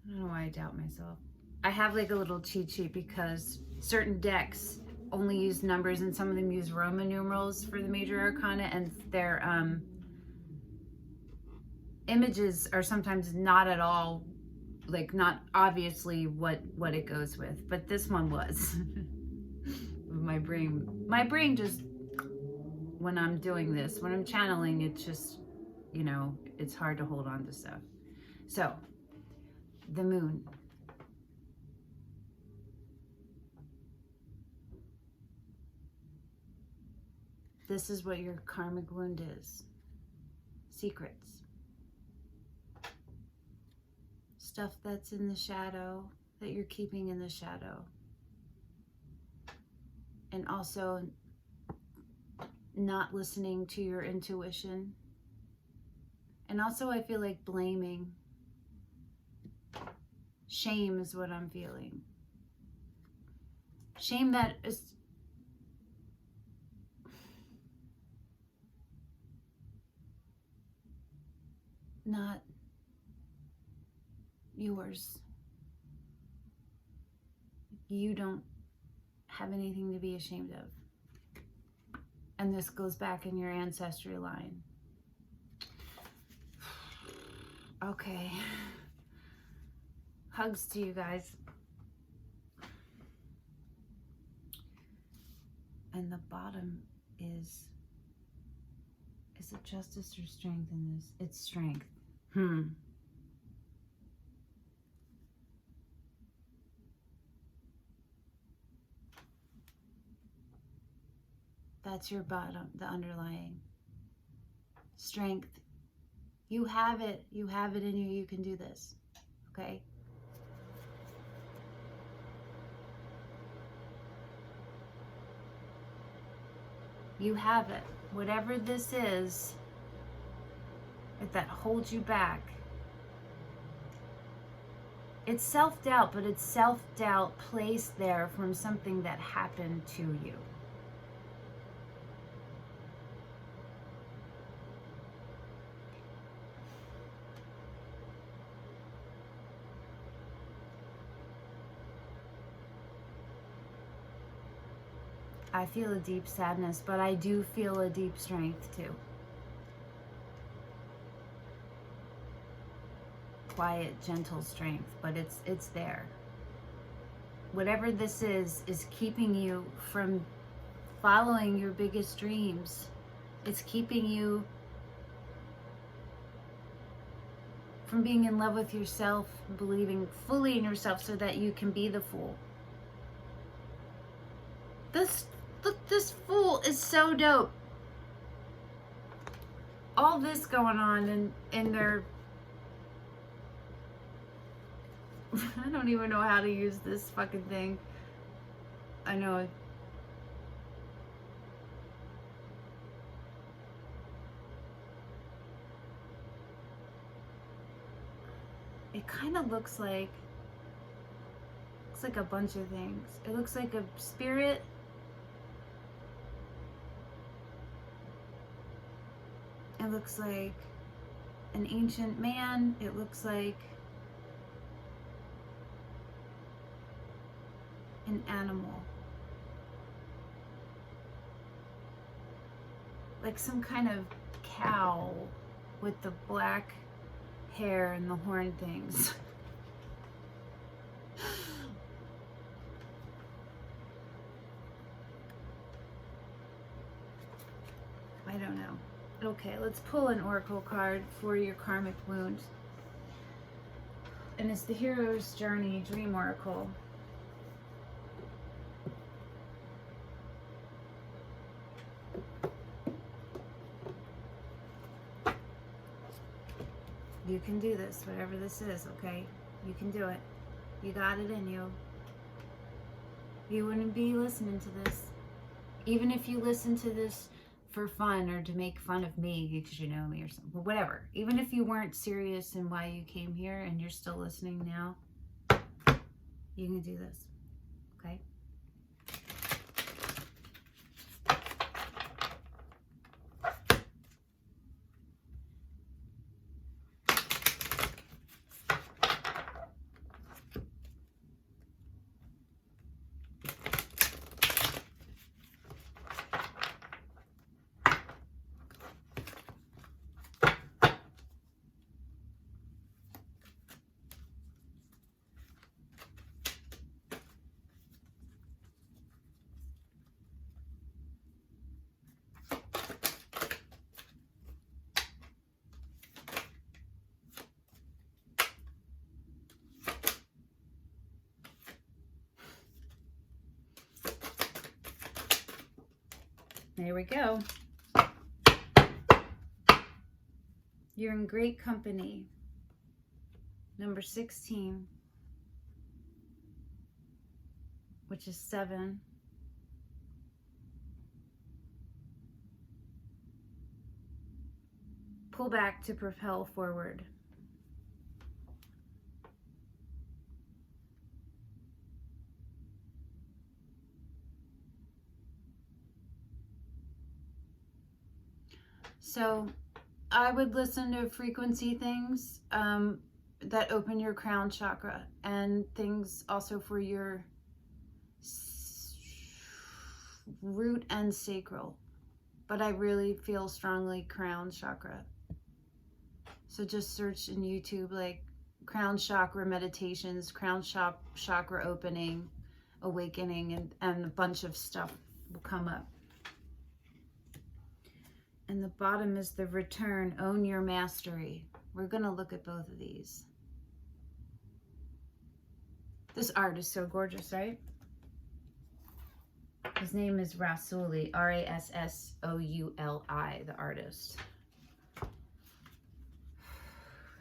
I don't know why I doubt myself. I have like a little cheat sheet because certain decks only use numbers and some of them use Roman numerals for the major arcana, and their images are sometimes not at all, like not obviously what it goes with, but this one was. my brain just, when I'm doing this, when I'm channeling, it just, you know, it's hard to hold on to stuff. So the moon. This is what your karmic wound is. Secrets. Stuff that's in the shadow, that you're keeping in the shadow. And also not listening to your intuition. And also I feel like blaming. Shame is what I'm feeling. Shame that is not yours. You don't have anything to be ashamed of. And this goes back in your ancestry line. Okay. Hugs to you guys. And the bottom is it justice or strength in this? It's strength. That's your bottom, the underlying. Strength. You have it. You have it in you. You can do this. Okay? You have it. Whatever this is that holds you back. It's self-doubt, but it's self-doubt placed there from something that happened to you. I feel a deep sadness, but I do feel a deep strength too. Quiet, gentle strength, but it's there. Whatever this is keeping you from following your biggest dreams. It's keeping you from being in love with yourself, believing fully in yourself so that you can be the fool. This fool is so dope. All this going on in their... I don't even know how to use this fucking thing. I know. It kind of looks like a bunch of things. It looks like a spirit. It looks like an ancient man. It looks like an animal. Like some kind of cow with the black hair and the horn things. I don't know. Okay, let's pull an oracle card for your karmic wound. And it's the Hero's Journey Dream Oracle. You can do this, whatever this is, okay? You can do it. You got it in you. You wouldn't be listening to this. Even if you listen to this for fun or to make fun of me because you know me or something, but whatever. Even if you weren't serious in why you came here and you're still listening now, you can do this, okay? There we go. You're in great company. Number 16, which is 7. Pull back to propel forward. So I would listen to frequency things that open your crown chakra, and things also for your root and sacral. But I really feel strongly crown chakra. So just search in YouTube like crown chakra meditations, crown chakra opening, awakening, and a bunch of stuff will come up. And the bottom is the return, own your mastery. We're going to look at both of these. This art is so gorgeous, right? His name is Rassouli, Rassouli, the artist.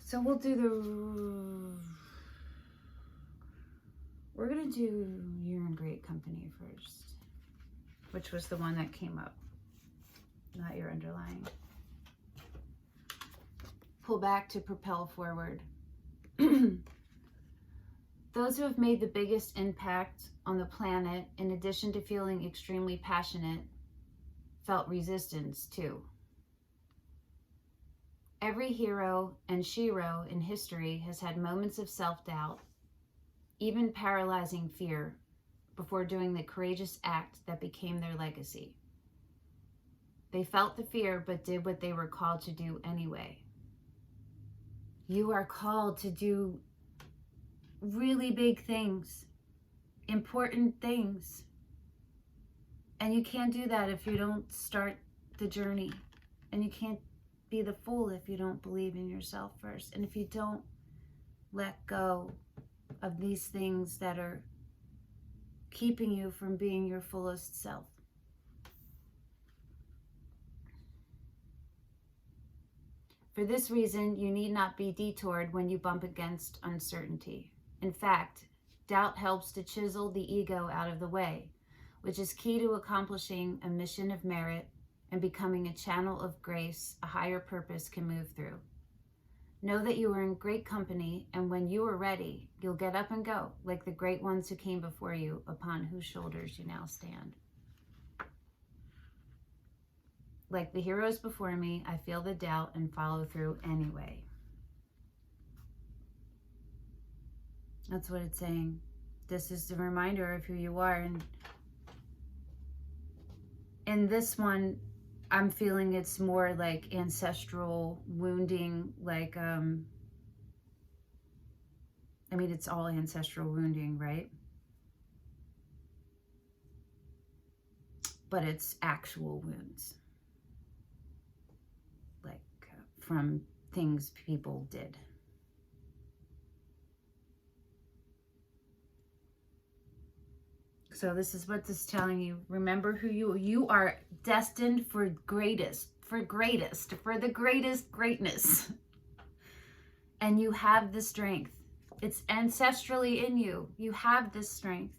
So we'll do we're going to do You're in Great Company first, which was the one that came up. Not your underlying. Pull back to propel forward. Those who have made the biggest impact on the planet, in addition to feeling extremely passionate, felt resistance too. Every hero and shero in history has had moments of self-doubt, even paralyzing fear, before doing the courageous act that became their legacy. They felt the fear, but did what they were called to do anyway. You are called to do really big things, important things. And you can't do that if you don't start the journey. And you can't be the fool if you don't believe in yourself first. And if you don't let go of these things that are keeping you from being your fullest self. For this reason, you need not be detoured when you bump against uncertainty. In fact, doubt helps to chisel the ego out of the way, which is key to accomplishing a mission of merit and becoming a channel of grace a higher purpose can move through. Know that you are in great company, and when you are ready, you'll get up and go, like the great ones who came before you, upon whose shoulders you now stand. Like the heroes before me, I feel the doubt and follow through anyway. That's what it's saying. This is the reminder of who you are. And in this one, I'm feeling it's more like ancestral wounding, like, I mean, it's all ancestral wounding, right? But it's actual wounds. from things people did. So this is what this is telling you. Remember who you are destined for the greatest greatness. And you have the strength. It's ancestrally in you. You have this strength.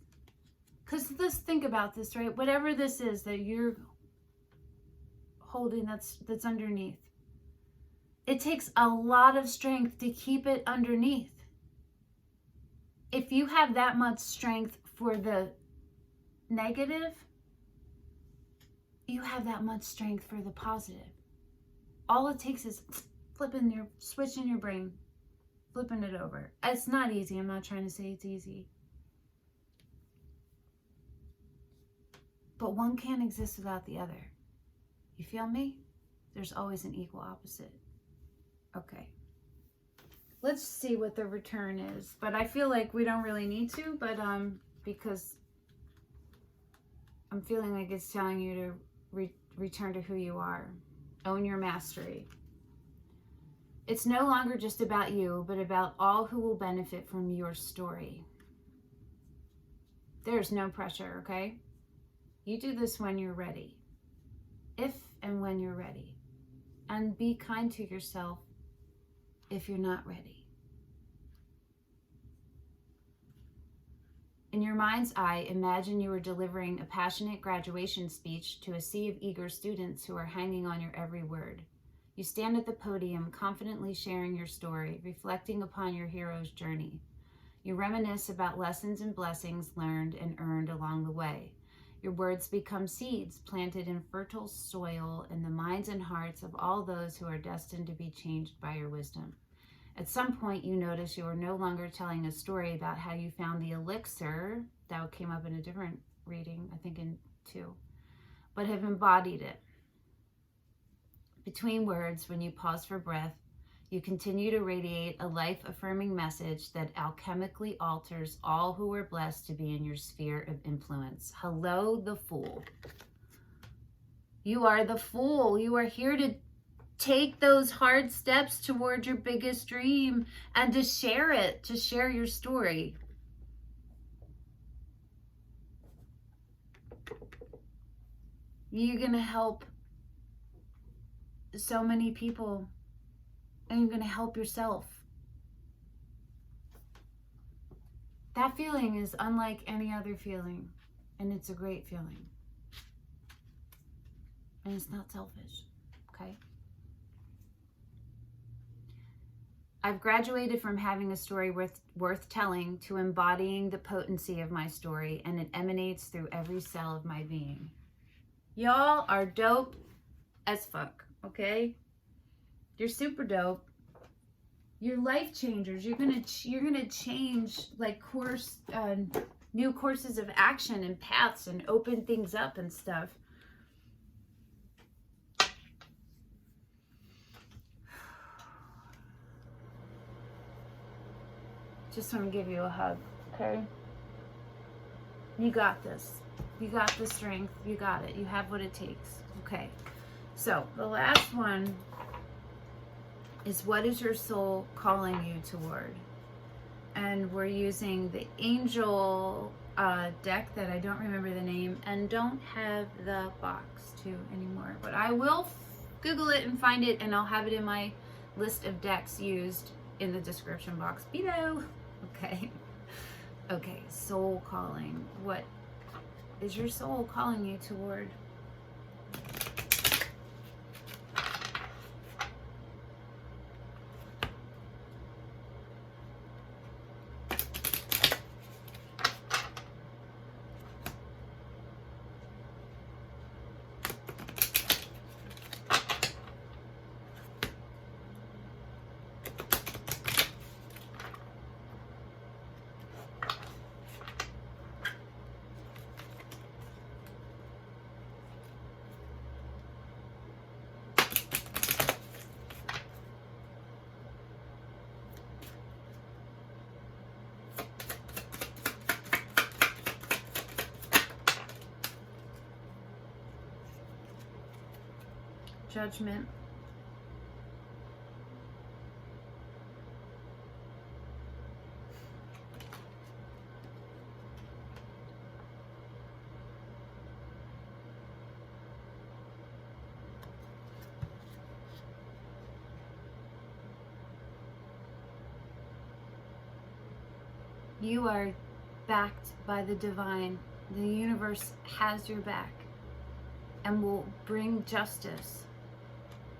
Because think about this, right? Whatever this is that you're holding that's underneath, it takes a lot of strength to keep it underneath. If you have that much strength for the negative, you have that much strength for the positive. All it takes is switching your brain, flipping it over. It's not easy. I'm not trying to say it's easy. But one can't exist without the other. You feel me? There's always an equal opposite. Okay. Let's see what the return is. But I feel like we don't really need to, but because I'm feeling like it's telling you to return to who you are. Own your mastery. It's no longer just about you, but about all who will benefit from your story. There's no pressure, okay? You do this when you're ready. If and when you're ready. And be kind to yourself if you're not ready. In your mind's eye, imagine you are delivering a passionate graduation speech to a sea of eager students who are hanging on your every word. You stand at the podium, confidently sharing your story, reflecting upon your hero's journey. You reminisce about lessons and blessings learned and earned along the way. Your words become seeds planted in fertile soil in the minds and hearts of all those who are destined to be changed by your wisdom. At some point, you notice you are no longer telling a story about how you found the elixir, that came up in a different reading, I think in 2, but have embodied it. Between words, when you pause for breath, you continue to radiate a life-affirming message that alchemically alters all who are blessed to be in your sphere of influence. Hello, the Fool. You are the Fool. You are here to take those hard steps toward your biggest dream and to share it, to share your story. You're going to help so many people, and you're going to help yourself. That feeling is unlike any other feeling, and it's a great feeling. And it's not selfish, okay? I've graduated from having a story worth telling to embodying the potency of my story, and it emanates through every cell of my being. Y'all are dope as fuck, okay? You're super dope. You're life changers. You're gonna change like new courses of action and paths and open things up and stuff. Just want to give you a hug, okay? You got this. You got the strength. You got it. You have what it takes. Okay. So the last one is, what is your soul calling you toward? And we're using the angel deck that I don't remember the name and don't have the box to anymore. But I will Google it and find it, and I'll have it in my list of decks used in the description box below. Okay. Okay, soul calling. What is your soul calling you toward? Judgment. You are backed by the divine. The universe has your back and will bring justice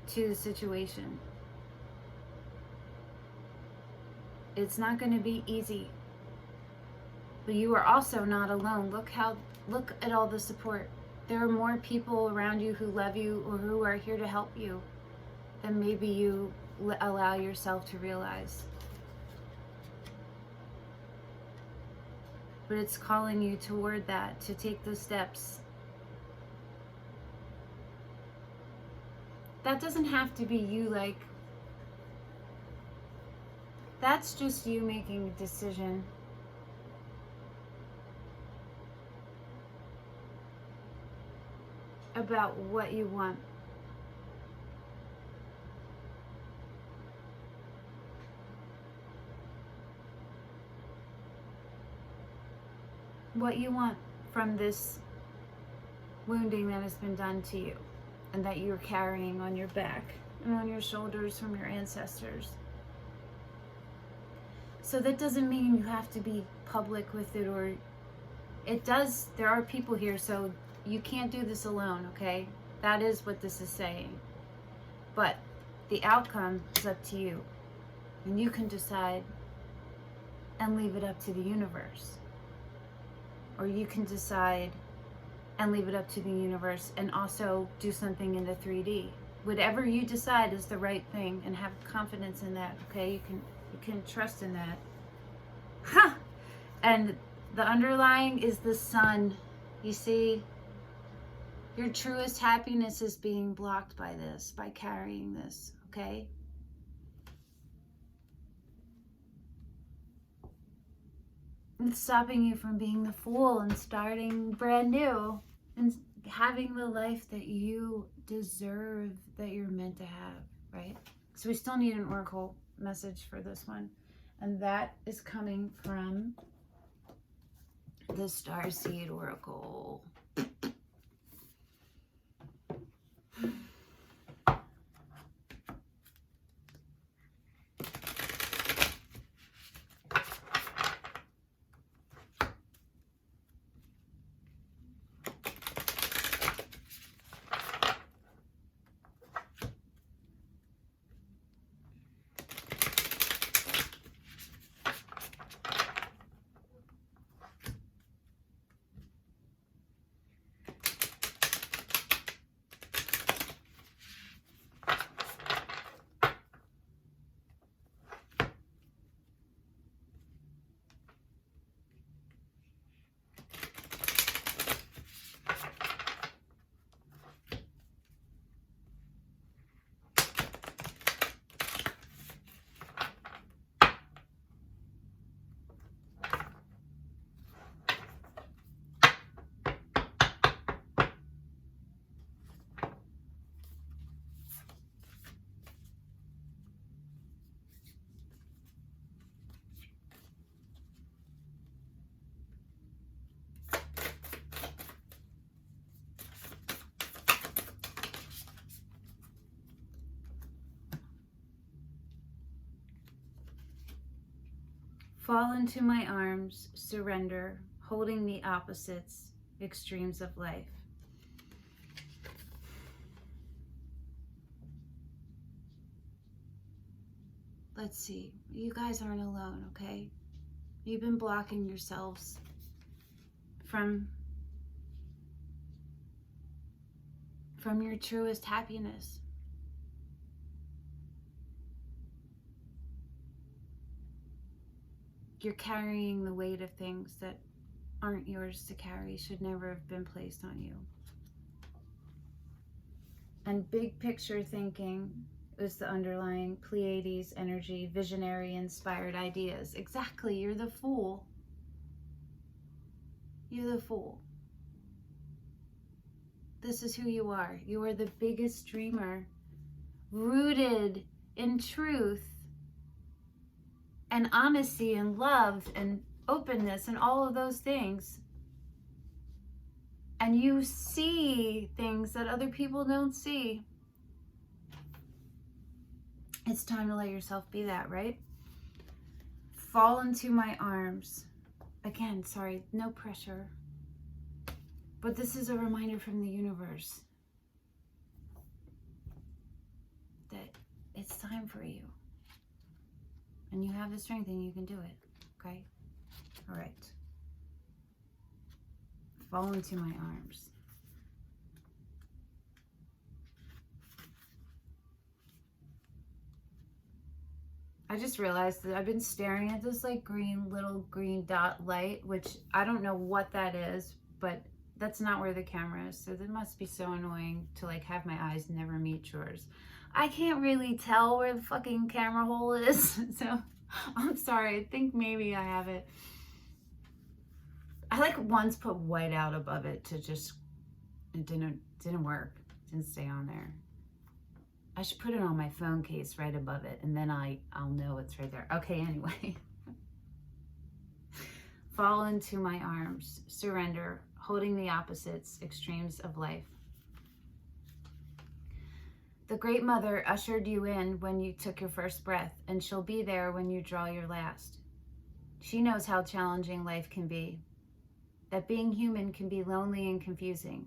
to the situation. It's not going to be easy, but you are also not alone. Look at all the support. There are more people around you who love you or who are here to help you than maybe you allow yourself to realize. But it's calling you toward that, to take those steps. That doesn't have to be you, like, that's just you making a decision. About what you want. What you want from this wounding that has been done to you and that you're carrying on your back and on your shoulders from your ancestors. So that doesn't mean you have to be public with it, or it does. There are people here, so you can't do this alone, okay? That is what this is saying. But the outcome is up to you. And you can decide and leave it up to the universe. Or you can decide and leave it up to the universe and also do something in the 3D. Whatever you decide is the right thing, and have confidence in that, okay? You can trust in that. Ha! And the underlying is the sun. You see, your truest happiness is being blocked by this, by carrying this, okay? It's stopping you from being the fool and starting brand new and having the life that you deserve, that you're meant to have, right? So we still need an oracle message for this one. And that is coming from the Starseed Oracle. Fall into my arms, surrender, holding the opposites, extremes of life. Let's see, you guys aren't alone, okay? You've been blocking yourselves from your truest happiness. You're carrying the weight of things that aren't yours to carry, should never have been placed on you. And big picture thinking is the underlying Pleiades energy, visionary, inspired ideas. Exactly, you're the fool. You're the fool. This is who you are. You are the biggest dreamer, rooted in truth and honesty and love and openness and all of those things. And you see things that other people don't see. It's time to let yourself be that, right? Fall into my arms, Again, sorry, no pressure. But this is a reminder from the universe that it's time for you. And you have the strength and you can do it, okay? All right. Fall into my arms. I just realized that I've been staring at this like little green dot light, which I don't know what that is, but that's not where the camera is. So that must be so annoying to like have my eyes never meet yours. I can't really tell where the fucking camera hole is. So I'm sorry. I think maybe I have it. I like once put white out above it to just, it didn't work. It didn't stay on there. I should put it on my phone case right above it, and then I'll know it's right there. Okay, anyway. Fall into my arms. Surrender, holding the opposites, extremes of life. The Great Mother ushered you in when you took your first breath, and she'll be there when you draw your last. She knows how challenging life can be, that being human can be lonely and confusing,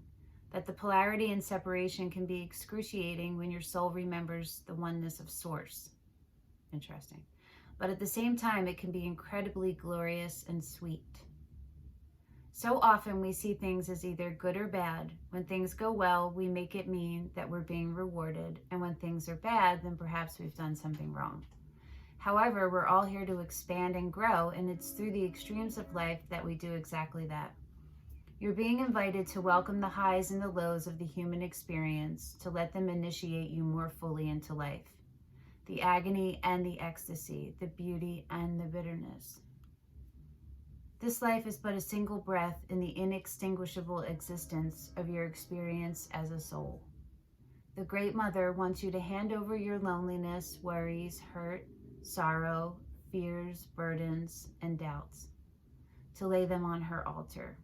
that the polarity and separation can be excruciating when your soul remembers the oneness of Source. Interesting. But at the same time, it can be incredibly glorious and sweet. So often we see things as either good or bad. When things go well, we make it mean that we're being rewarded. And when things are bad, then perhaps we've done something wrong. However, we're all here to expand and grow, and it's through the extremes of life that we do exactly that. You're being invited to welcome the highs and the lows of the human experience, to let them initiate you more fully into life. The agony and the ecstasy, the beauty and the bitterness. This life is but a single breath in the inextinguishable existence of your experience as a soul. The Great Mother wants you to hand over your loneliness, worries, hurt, sorrow, fears, burdens, and doubts, to lay them on her altar,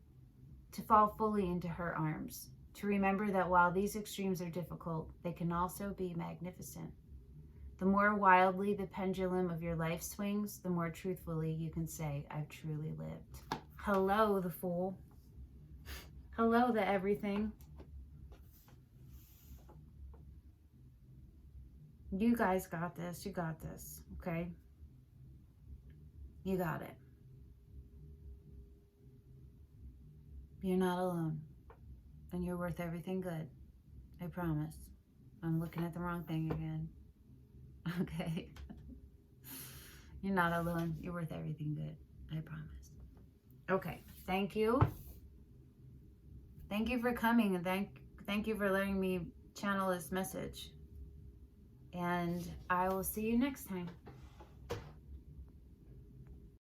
to fall fully into her arms, to remember that while these extremes are difficult, they can also be magnificent. The more wildly the pendulum of your life swings, the more truthfully you can say, I've truly lived. Hello, the Fool. Hello, the everything. You guys got this. You got this, okay? You got it. You're not alone, and you're worth everything good. I promise. I'm looking at the wrong thing again. Okay. You're not alone. You're worth everything good. I promise. Okay. Thank you. Thank you for coming, and thank you for letting me channel this message. And I will see you next time.